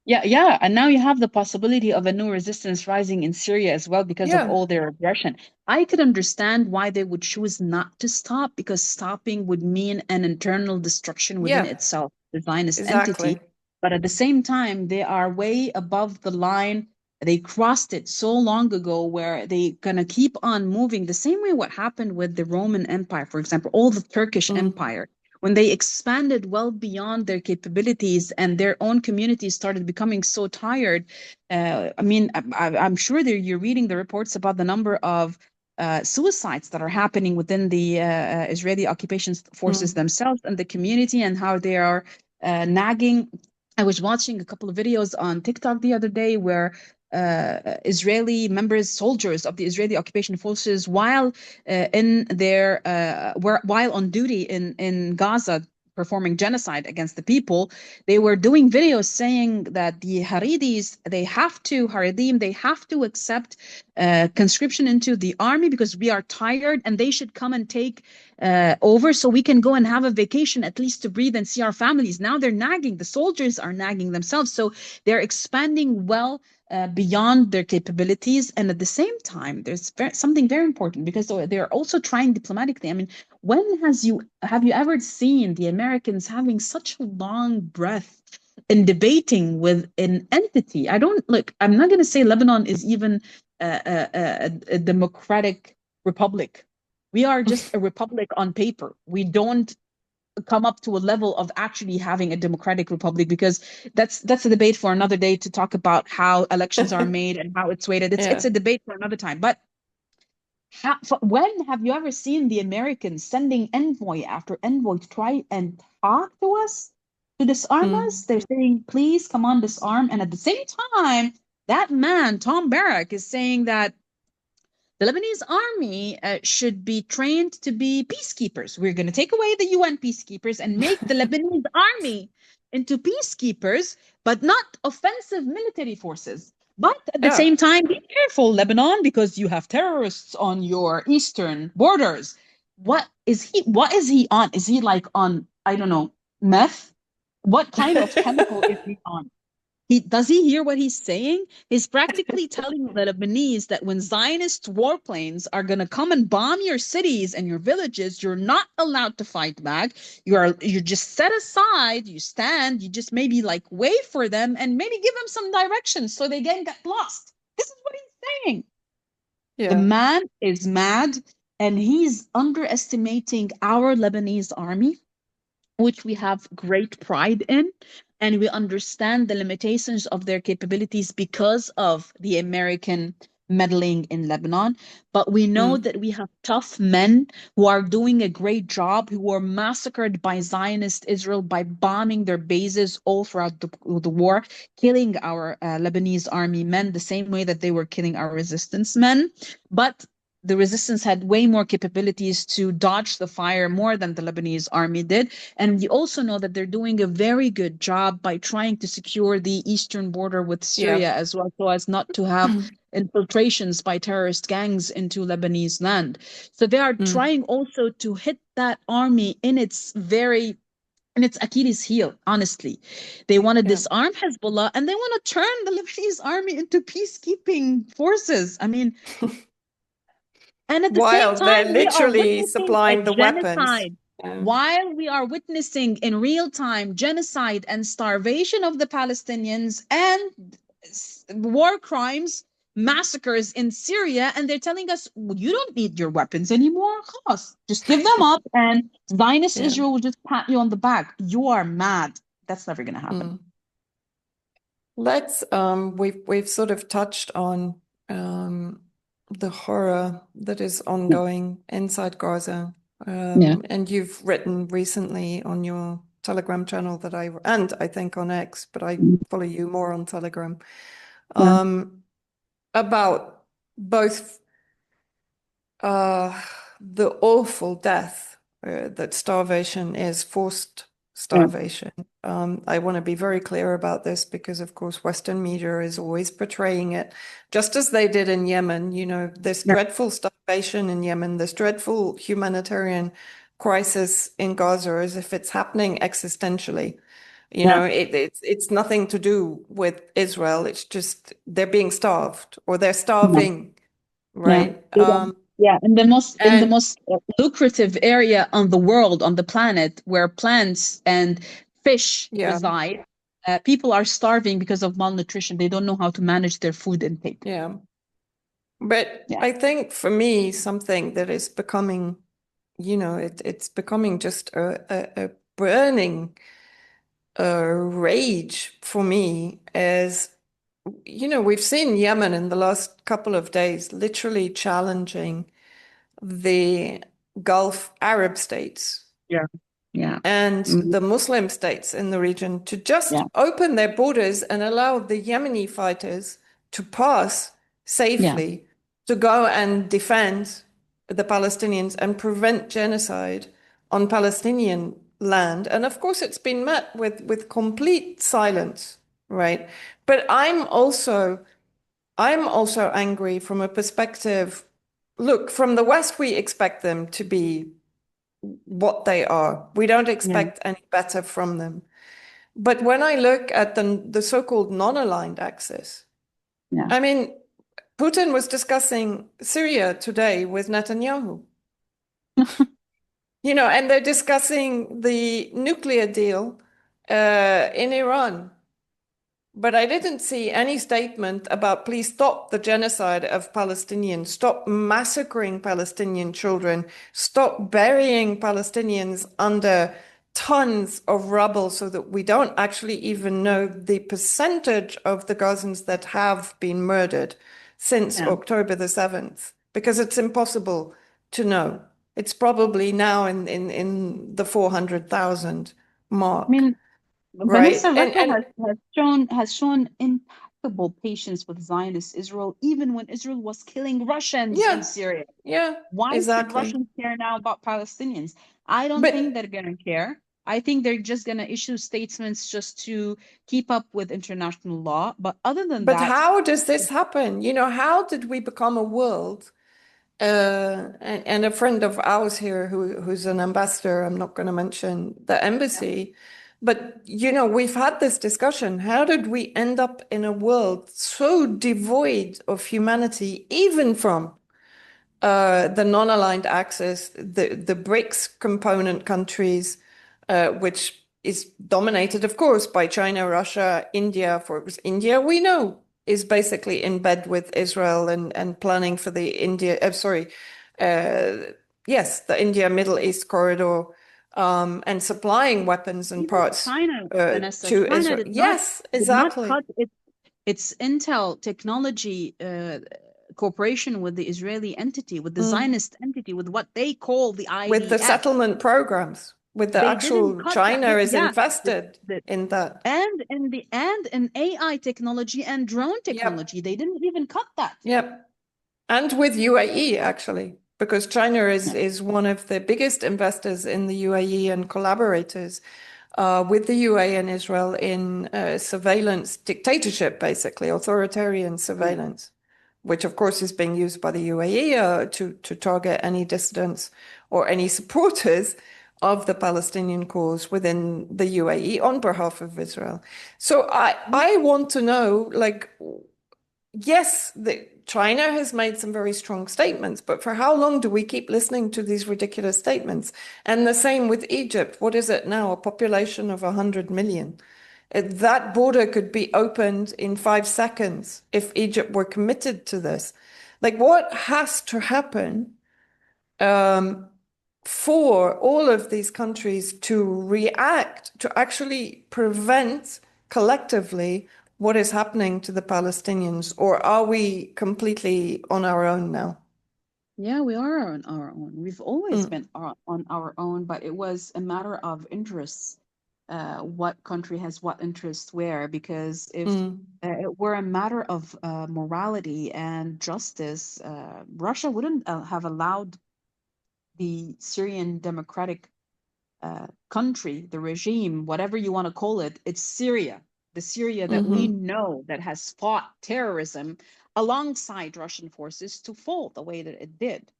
yeah, yeah, and now you have the possibility of a new resistance rising in Syria as well because of Yeah, all their aggression. I could understand why they would choose not to stop because stopping would mean an internal destruction within yeah, itself, the Zionist entity. exactly. But at the same time, they are way above the line. They crossed it so long ago where they gonna keep on moving the same way what happened with the Roman Empire, for example, all the Turkish Mm, Empire when they expanded well beyond their capabilities and their own communities started becoming so tired. I mean, I'm sure that you're reading the reports about the number of suicides that are happening within the Israeli occupation forces mm, themselves and the community and how they are nagging. I was watching a couple of videos on TikTok the other day where Israeli members, soldiers of the Israeli occupation forces, while in their while on duty in Gaza performing genocide against the people, they were doing videos saying that the Haridim, they have to accept conscription into the army because we are tired and they should come and take over so we can go and have a vacation at least to breathe and see our families. Now they're nagging, the soldiers are nagging themselves. So they're expanding well beyond their capabilities. And at the same time, there's something very important because they're also trying diplomatically. I mean, when have you ever seen the Americans having such a long breath in debating with an entity? I don't look. I'm not going to say Lebanon is even a democratic republic. We are just a republic on paper. We don't come up to a level of actually having a democratic republic because that's a debate for another day to talk about how elections are made and how it's weighted. It's yeah. a debate for another time. But when have you ever seen the Americans sending envoy after envoy to try and talk to us, to disarm us? Mm, They're saying, please come on, disarm. And at the same time, that man, Tom Barrack, is saying that the Lebanese army should be trained to be peacekeepers. We're going to take away the UN peacekeepers and make the Lebanese army into peacekeepers, but not offensive military forces. But at the yeah. same time, be careful, Lebanon, because you have terrorists on your eastern borders. What is he on? Is he like on, I don't know, meth? What kind of chemical is he on? He hear what he's saying? He's practically telling the Lebanese that when Zionist warplanes are gonna come and bomb your cities and your villages, you're not allowed to fight back. You're just set aside, you stand, you just maybe like wait for them and maybe give them some directions so they get lost. This is what he's saying. The Yeah, man is mad and he's underestimating our Lebanese army, which we have great pride in, and we understand the limitations of their capabilities because of the American meddling in Lebanon. But we know mm, that we have tough men who are doing a great job, who were massacred by Zionist Israel by bombing their bases all throughout the war, killing our Lebanese army men the same way that they were killing our resistance men. But the resistance had way more capabilities to dodge the fire more than the Lebanese army did. And we also know that they're doing a very good job by trying to secure the eastern border with yeah, Syria as well, so as not to have infiltrations by terrorist gangs into Lebanese land. So they are mm, trying also to hit that army in its Achilles heel, honestly. They want to yeah. disarm Hezbollah and they want to turn the Lebanese army into peacekeeping forces. I mean, and at the same While time, they're we are literally witnessing a supplying the weapons. genocide. Yeah, While we are witnessing in real time genocide and starvation of the Palestinians and war crimes, massacres in Syria, and they're telling us, well, you don't need your weapons anymore. خلاص, just give them up, and Zionist yeah. Israel will just pat you on the back. You are mad. That's never going to happen. Mm. Let's we've sort of touched on um the horror that is Yeah. ongoing inside Gaza. Yeah. And you've written recently on your Telegram channel that and I think on X, but I follow you more on Telegram, Yeah. um, about both uh, the awful death that starvation is, forced Yeah. starvation. I want to be very clear about this because, of course, Western media is always portraying it just as they did in Yemen. You know, this Yeah. dreadful starvation in Yemen, this dreadful humanitarian crisis in Gaza, as if it's happening existentially. You Yeah. know, it's nothing to do with Israel. It's just they're being starved or they're Yeah. starving, Yeah. right? Yeah, in the And most lucrative area on the world, on the planet, where plants and fish yeah, reside, people are starving because of malnutrition. They don't know how to manage their food intake. yeah. But Yeah, I think for me, something that is becoming, it's becoming just a burning rage for me is, we've seen Yemen in the last couple of days literally challenging the Gulf Arab states yeah, yeah, and mm, the Muslim states in the region to just yeah, open their borders and allow the Yemeni fighters to pass yeah, safely to go and defend the Palestinians and prevent genocide on Palestinian land. And of course, it's been met with complete silence, right? But I'm also angry from a perspective. Look, from the West, we expect them to be what they are. We don't yeah, expect any better from them. But when I look at the so-called non-aligned axis, yeah, I mean, Putin was discussing Syria today with Netanyahu, and they're discussing the nuclear deal in Iran. But I didn't see any statement about please stop the genocide of Palestinians, stop massacring Palestinian children, stop burying Palestinians under tons of rubble so that we don't actually even know the percentage of the Gazans that have been murdered since yeah. October the 7th, because it's impossible to know. It's probably now in the 400,000 I mark, mean, right? Vanessa And Rucker and has shown impeccable patience with Zionist Israel, even when Israel was killing Russians in yeah, Syria. yeah, Why should exactly. Russians care now about Palestinians? I don't think But they're going to care. I think they're just going to issue statements just to keep up with international law. But other than but that, how does this happen? How did we become a world? And a friend of ours here who's an ambassador, I'm not going to mention the embassy, But, we've had this discussion. How did we end up in a world so devoid of humanity, even from the non-aligned axis, the BRICS component countries, which is dominated, of course, by China, Russia, India. For India, we know is basically in bed with Israel and planning for the uh, yes, the India Middle East corridor, and supplying weapons and Even parts China, Vanessa, to China Israel. Yes, did not exactly. cut its Intel technology cooperation with the Israeli entity, with the Mm. Zionist entity, with what they call the With the IDF. settlement programs, with the They didn't actual cut that. China is Yeah, invested the in that. and in AI technology and drone Yep, technology. They didn't even cut that. yep. And with UAE actually, because China is Yeah. is one of the biggest investors in the UAE and collaborators with the UAE and Israel in surveillance dictatorship, basically authoritarian Yeah. surveillance, which of course is being used by the UAE to target any dissidents or any supporters of the Palestinian cause within the UAE on behalf of Israel. So I want to know, like, yes, China has made some very strong statements, but for how long do we keep listening to these ridiculous statements? And the same with Egypt. What is it now? A population of 100 million. That border could be opened in 5 seconds if Egypt were committed to this. Like, what has to happen um, for all of these countries to react, to actually prevent collectively what is happening to the Palestinians? Or are we completely on our own now? Yeah, we are on our own. We've always Mm, been on our own, but it was a matter of interests. What country has what interests where? Because if mm, it were a matter of morality and justice, Russia wouldn't have allowed the Syrian Democratic country, the regime, whatever you want to call it, it's Syria, the Syria that we hmm. know that has fought terrorism alongside Russian forces to fall the way that it did.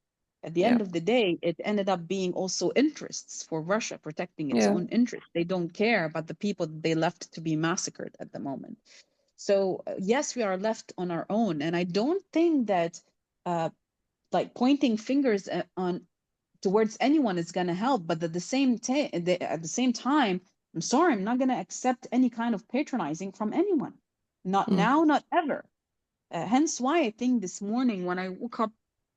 At the Yeah, end of the day, it ended up being also interests for Russia, protecting its yeah. own interests. They don't care about the people they left to be massacred at the moment. So, yes, we are left on our own. And I don't think that uh, like pointing fingers on towards anyone is going to help, but at the same time, I'm sorry, I'm not going to accept any kind of patronizing from anyone, not Mm, now, not ever. Hence why I think this morning when I woke up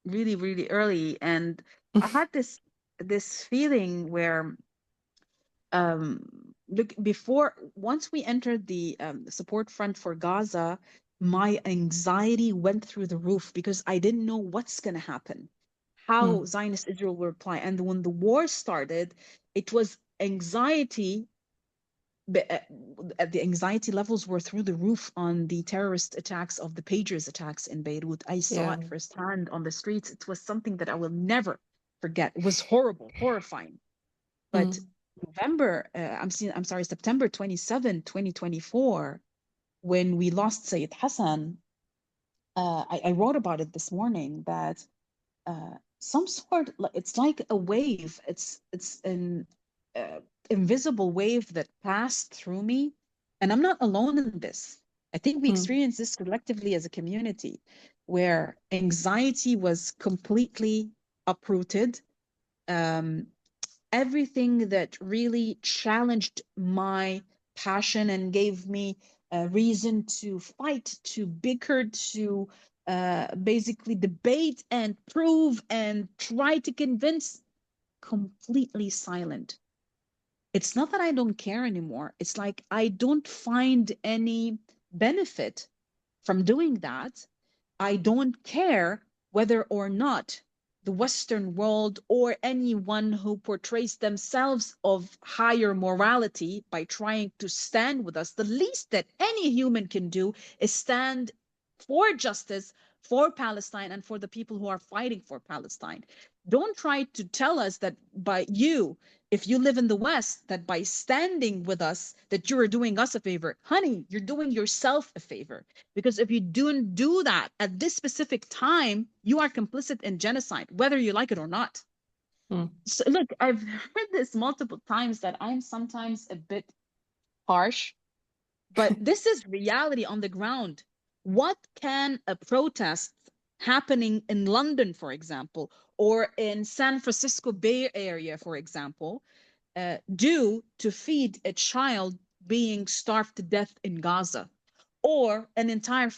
really really early, and I had this feeling where look, before once we entered the support front for Gaza, my anxiety went through the roof because I didn't know what's going to happen, how mm, Zionist Israel will reply. And when the war started, it was anxiety. The anxiety levels were through the roof on the terrorist attacks of the pagers attacks in Beirut. I saw yeah. it firsthand on the streets. It was something that I will never forget. It was horrible, horrifying. But Mm, I'm sorry, September 27, 2024, when we lost Sayyid Hassan, I wrote about it this morning that some sort, it's like a wave. It's an uh, invisible wave that passed through me, and I'm not alone in this. I think we mm, experienced this collectively as a community, where anxiety was completely uprooted. Um, Everything that really challenged my passion and gave me a reason to fight, to bicker, to basically debate and prove and try to convince, completely silent. It's not that I don't care anymore. It's like I don't find any benefit from doing that. I don't care whether or not the Western world or anyone who portrays themselves of higher morality by trying to stand with us. The least that any human can do is stand for justice, for Palestine, and for the people who are fighting for Palestine. Don't try to tell us that by you, if you live in the West, that by standing with us, that you are doing us a favor. Honey, you're doing yourself a favor. Because if you don't do that at this specific time, you are complicit in genocide, whether you like it or not. mm, So look, I've heard this multiple times that I'm sometimes a bit harsh, but this is reality on the ground. What can a protest happening in London, for example, or in San Francisco Bay Area, for example, do to feed a child being starved to death in Gaza, or an entire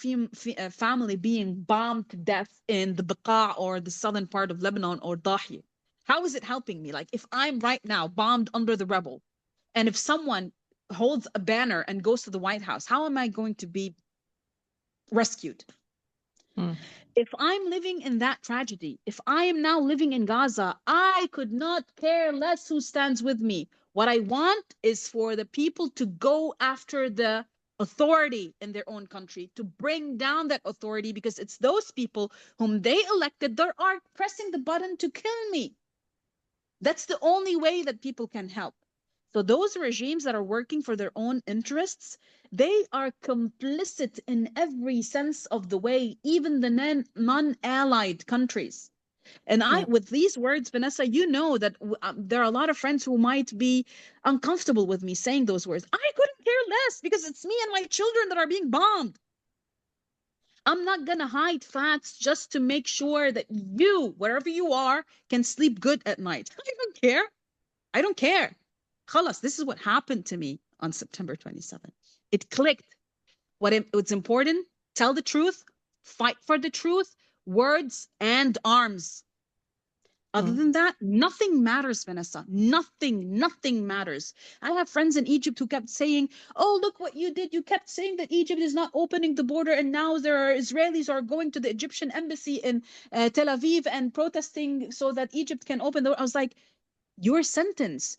family being bombed to death in the Baqa or the southern part of Lebanon or Dahi? How is it helping me? Like, if I'm right now bombed under the rebel, and if someone holds a banner and goes to the White House, how am I going to be rescued? Mm. If I'm living in that tragedy, if I am now living in Gaza, I could not care less who stands with me. What I want is for the people to go after the authority in their own country, to bring down that authority, because it's those people whom they elected that are pressing the button to kill me. That's the only way that people can help. So those regimes that are working for their own interests, they are complicit in every sense of the way, even the non-allied countries. And Yeah. with these words, Vanessa, you know that there are a lot of friends who might be uncomfortable with me saying those words. I couldn't care less because it's me and my children that are being bombed. I'm not gonna hide facts just to make sure that you, wherever you are, can sleep good at night. I don't care. I don't care. Khalas, this is what happened to me on September 27th. It clicked. What's important, tell the truth, fight for the truth, words and arms. Other Mm. than that, nothing matters, Vanessa. Nothing matters. I have friends in Egypt who kept saying, oh, look what you did. You kept saying that Egypt is not opening the border, and now there are Israelis are going to the Egyptian embassy in Tel Aviv and protesting so that Egypt can open the. I was like, your sentence,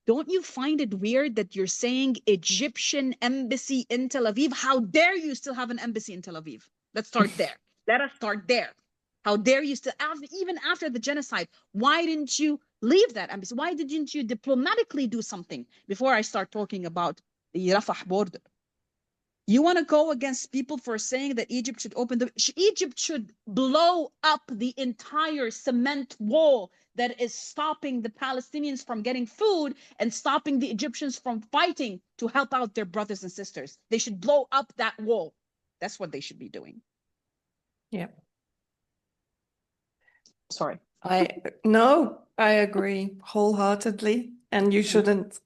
don't you find it weird that you're saying Egyptian embassy in Tel Aviv? How dare you still have an embassy in Tel Aviv? Let's start there. Let us start there. How dare you still, even after the genocide, why didn't you leave that embassy? Why didn't you diplomatically do something before I start talking about the Rafah border? You want to go against people for saying that Egypt should open Egypt should blow up the entire cement wall that is stopping the Palestinians from getting food and stopping the Egyptians from fighting to help out their brothers and sisters. They should blow up that wall. That's what they should be doing. Yeah. Sorry. No, I agree wholeheartedly. And you Yeah. shouldn't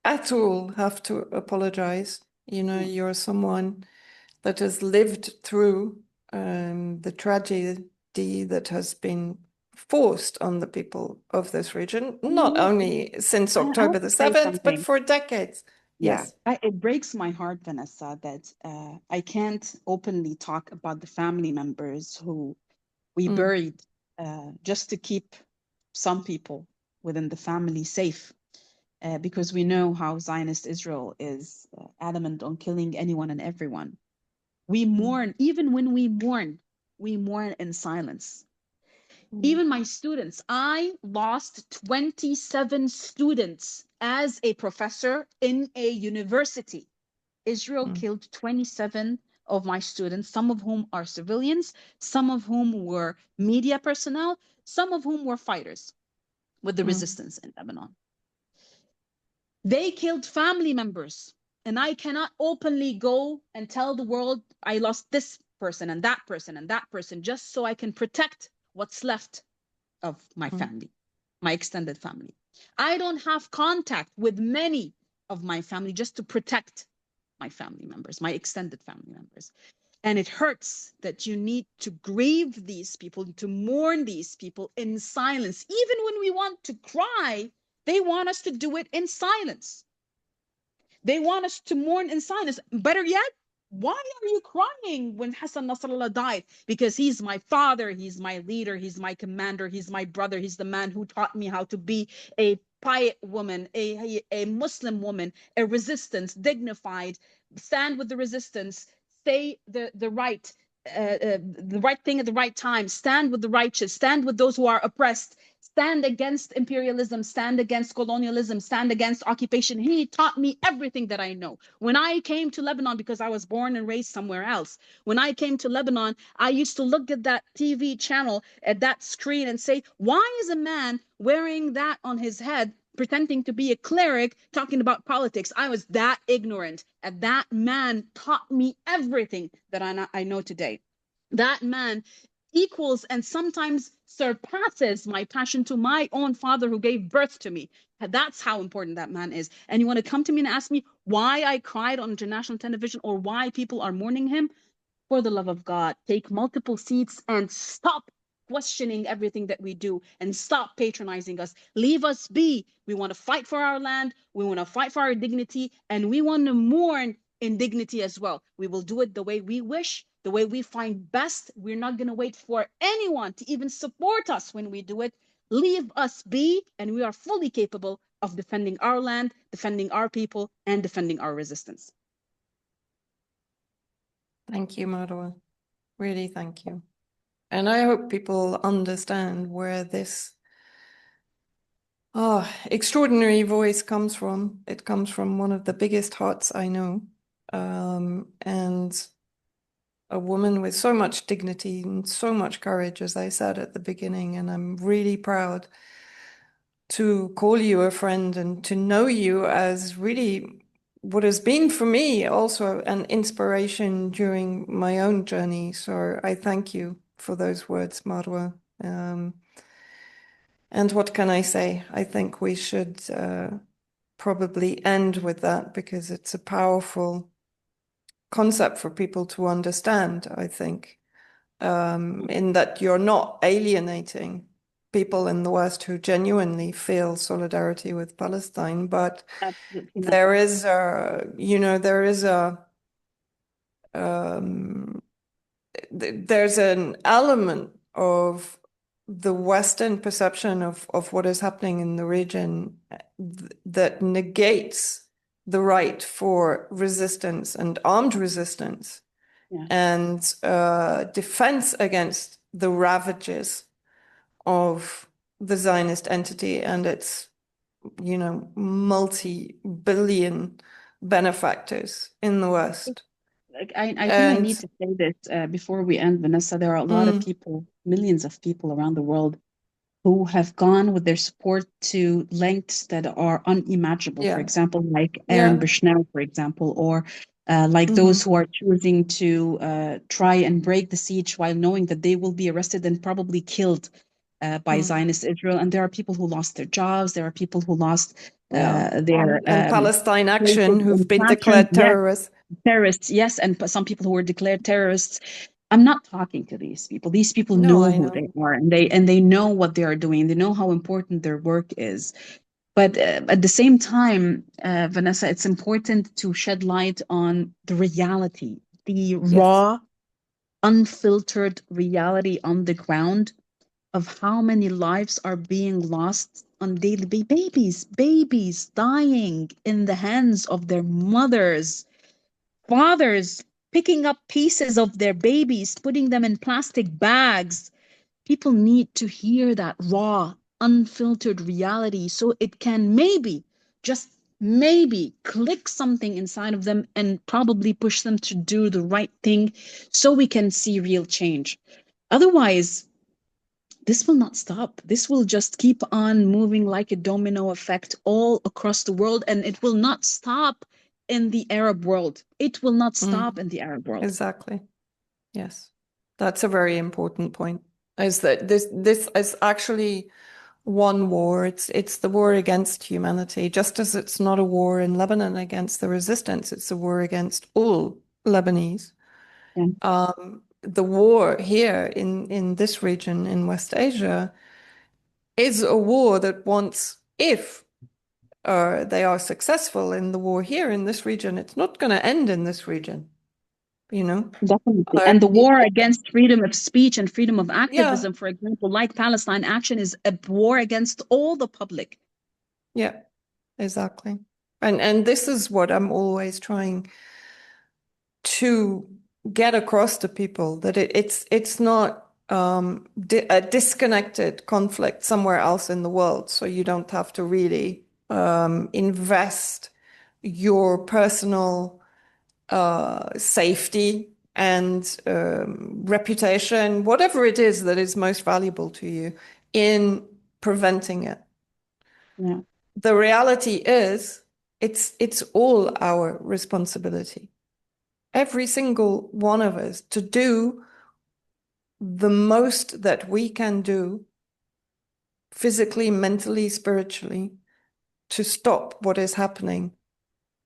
at all have to apologize. You know, Yeah. you're someone that has lived through the tragedy that has been forced on the people of this region, not No, only since I October want the to say 7th, but something. for decades. Yeah, Yes. it breaks my heart, Vanessa, that I can't openly talk about the family members who we Mm, buried just to keep some people within the family safe, because we know how Zionist Israel is adamant on killing anyone and everyone. We mm, mourn, even when we mourn in silence. mm, Even my students, I lost 27 students as a professor in a university. Israel mm, killed 27 of my students, some of whom are civilians, some of whom were media personnel, some of whom were fighters with the mm, resistance in Lebanon. They killed family members, and I cannot openly go and tell the world I lost this person and that person and that person just so I can protect what's left of my mm, family, my extended family. I don't have contact with many of my family just to protect my family members, my extended family members. And it hurts that you need to grieve these people, to mourn these people in silence. Even when we want to cry, they want us to do it in silence. They want us to mourn in silence. Better yet, why are you crying when Hassan Nasrallah died? Because he's my father, he's my leader, he's my commander, he's my brother, he's the man who taught me how to be a pious woman, a Muslim woman, a resistance, dignified, stand with the resistance, say the right thing at the right time, stand with the righteous, stand with those who are oppressed, stand against imperialism, stand against colonialism, stand against occupation. He taught me everything that I know. When I came to Lebanon, because I was born and raised somewhere else, when I came to Lebanon, I used to look at that TV channel, at that screen, and say, why is a man wearing that on his head pretending to be a cleric talking about politics. I was that ignorant. And that man taught me everything that I know today. That man equals and sometimes surpasses my passion to my own father who gave birth to me. That's how important that man is. And you want to come to me and ask me why I cried on international television or why people are mourning him? For the love of God, take multiple seats and stop questioning everything that we do and stop patronizing us. Leave us be. We want to fight for our land. We want to fight for our dignity, and we want to mourn in dignity as well. We will do it the way we wish, the way we find best. We're not going to wait for anyone to even support us when we do it. Leave us be, and we are fully capable of defending our land, defending our people, and defending our resistance. Thank you, Marwa. Really, thank you. And I hope people understand where this extraordinary voice comes from. It comes from one of the biggest hearts I know, and a woman with so much dignity and so much courage, as I said at the beginning. And I'm really proud to call you a friend and to know you as really what has been for me also an inspiration during my own journey. So I thank you for those words, Marwa. And what can I say? I think we should probably end with that because it's a powerful concept for people to understand, I think, in that you're not alienating people in the West who genuinely feel solidarity with Palestine, but Absolutely not. there is a, there is a, there's an element of the Western perception of what is happening in the region that negates the right for resistance and armed resistance and defense against the ravages of the Zionist entity and its, multi-billion benefactors in the West. I think I need to say this before we end, Vanessa. There are a lot of people, millions of people around the world who have gone with their support to lengths that are unimaginable. For example, like Aaron Bushnell, for example, or like those who are choosing to try and break the siege while knowing that they will be arrested and probably killed by Zionist Israel. And there are people who lost their jobs. There are people who lost their and Palestine Action who've been passion. declared terrorists. Terrorists, yes, and some people who were declared terrorists. I'm not talking to these people. These people know who they are, and they know what they are doing. They know how important their work is. But at the same time, Vanessa, it's important to shed light on the reality, the raw, unfiltered reality on the ground of how many lives are being lost on daily babies dying in the hands of their mothers, fathers picking up pieces of their babies, putting them in plastic bags. People need to hear that raw, unfiltered reality so it can maybe, just maybe, click something inside of them and probably push them to do the right thing so we can see real change. Otherwise, this will not stop. This will just keep on moving like a domino effect all across the world, and it will not stop in the Arab world. It will not stop in the Arab world. Exactly. Yes. That's a very important point. Is that this is actually one war. It's the war against humanity, just as it's not a war in Lebanon against the resistance, it's a war against all Lebanese. The war here in this region in West Asia is a war that wants, if they are successful in the war here in this region, it's not going to end in this region, Definitely. And the war against freedom of speech and freedom of activism, for example, like Palestine Action, is a war against all the public. Yeah, exactly. And this is what I'm always trying to get across to people, that it's not a disconnected conflict somewhere else in the world. So you don't have to really invest your personal safety and reputation, whatever it is that is most valuable to you, in preventing it. Yeah. the reality is it's all our responsibility. Every single one of us to do the most that we can do physically, mentally, spiritually to stop what is happening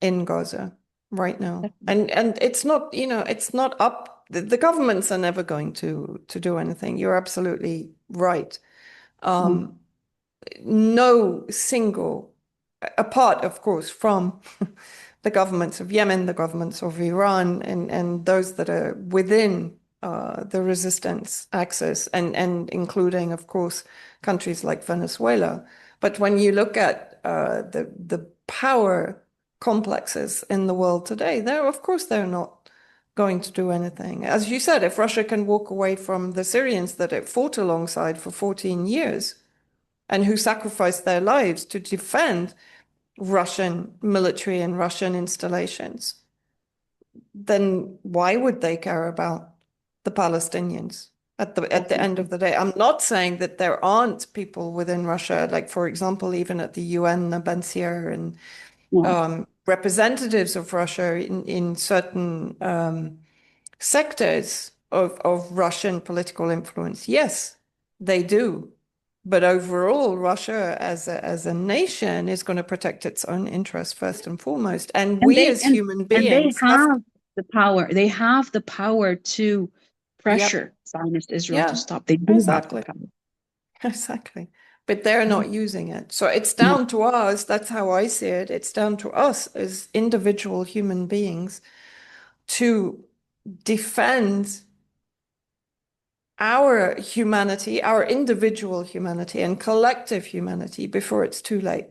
in Gaza right now. And it's not, it's not up. The governments are never going to do anything. You're absolutely right. No single, apart, of course, from the governments of Yemen, the governments of Iran, and those that are within the resistance axis, and including, of course, countries like Venezuela. But when you look at the power complexes in the world today, of course, they're not going to do anything. As you said, if Russia can walk away from the Syrians that it fought alongside for 14 years, and who sacrificed their lives to defend Russian military and Russian installations, then why would they care about the Palestinians at the end of the day? I'm not saying that there aren't people within Russia, like, for example, even at the UN, Nabensia, and representatives of Russia in certain sectors of Russian political influence. Yes, they do. But overall, Russia as a nation is going to protect its own interests first and foremost. And we as human beings have the power. They have the power to pressure Yep. Zionist Israel to stop. They do have the power. Exactly. But they're not using it. So it's down to us. That's how I see it. It's down to us as individual human beings to defend our humanity, our individual humanity and collective humanity before it's too late.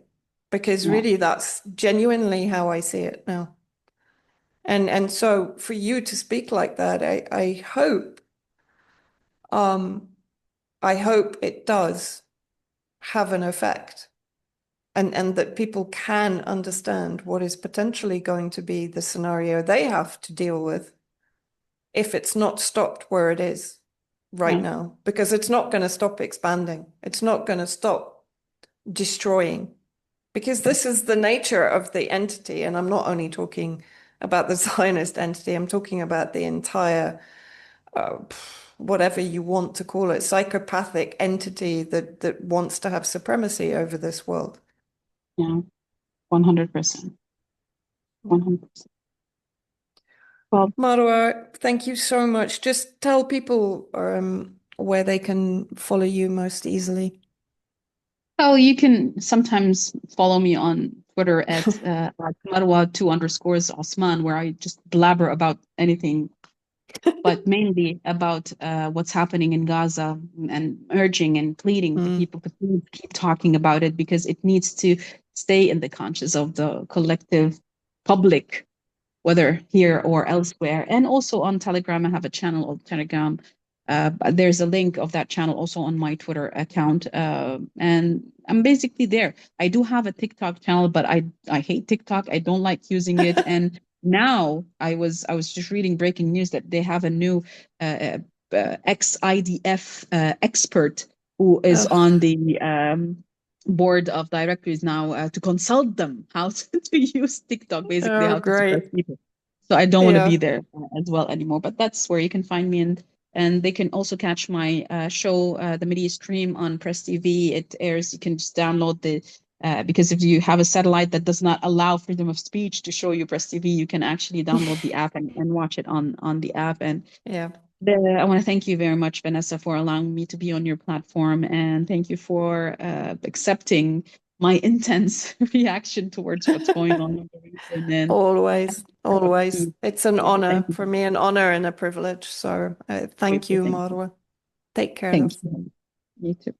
Because really that's genuinely how I see it now. And so for you to speak like that, I hope it does have an effect, and that people can understand what is potentially going to be the scenario they have to deal with if it's not stopped where it is right now, because it's not going to stop expanding. It's not going to stop destroying, because this is the nature of the entity. And I'm not only talking about the Zionist entity, I'm talking about the entire, whatever you want to call it, psychopathic entity that wants to have supremacy over this world. Yeah, 100%. 100%. Well, Marwa, thank you so much. Just tell people where they can follow you most easily. Oh, you can sometimes follow me on Twitter at Marwa2 Osman, where I just blabber about anything, but mainly about what's happening in Gaza, and urging and pleading to people to please keep talking about it, because it needs to stay in the conscious of the collective public, whether here or elsewhere. And also on Telegram, I have a channel on Telegram. There's a link of that channel also on my Twitter account. And I'm basically there. I do have a TikTok channel, but I hate TikTok. I don't like using it. And now I was just reading breaking news that they have a new ex-IDF expert who is on the board of directors now to consult them how to use TikTok, basically how to suppress people. So I don't want to be there as well anymore. But that's where you can find me, and they can also catch my show, the Media Stream, on Press TV. It airs. You can just download the because if you have a satellite that does not allow freedom of speech to show you Press TV, you can actually download the app and watch it on the app. And I want to thank you very much, Vanessa, for allowing me to be on your platform, and thank you for accepting my intense reaction towards what's going on in the region. And always. It's an honor for me, an honor and a privilege. So thank you, Marwa. Take care. Thank you. You too.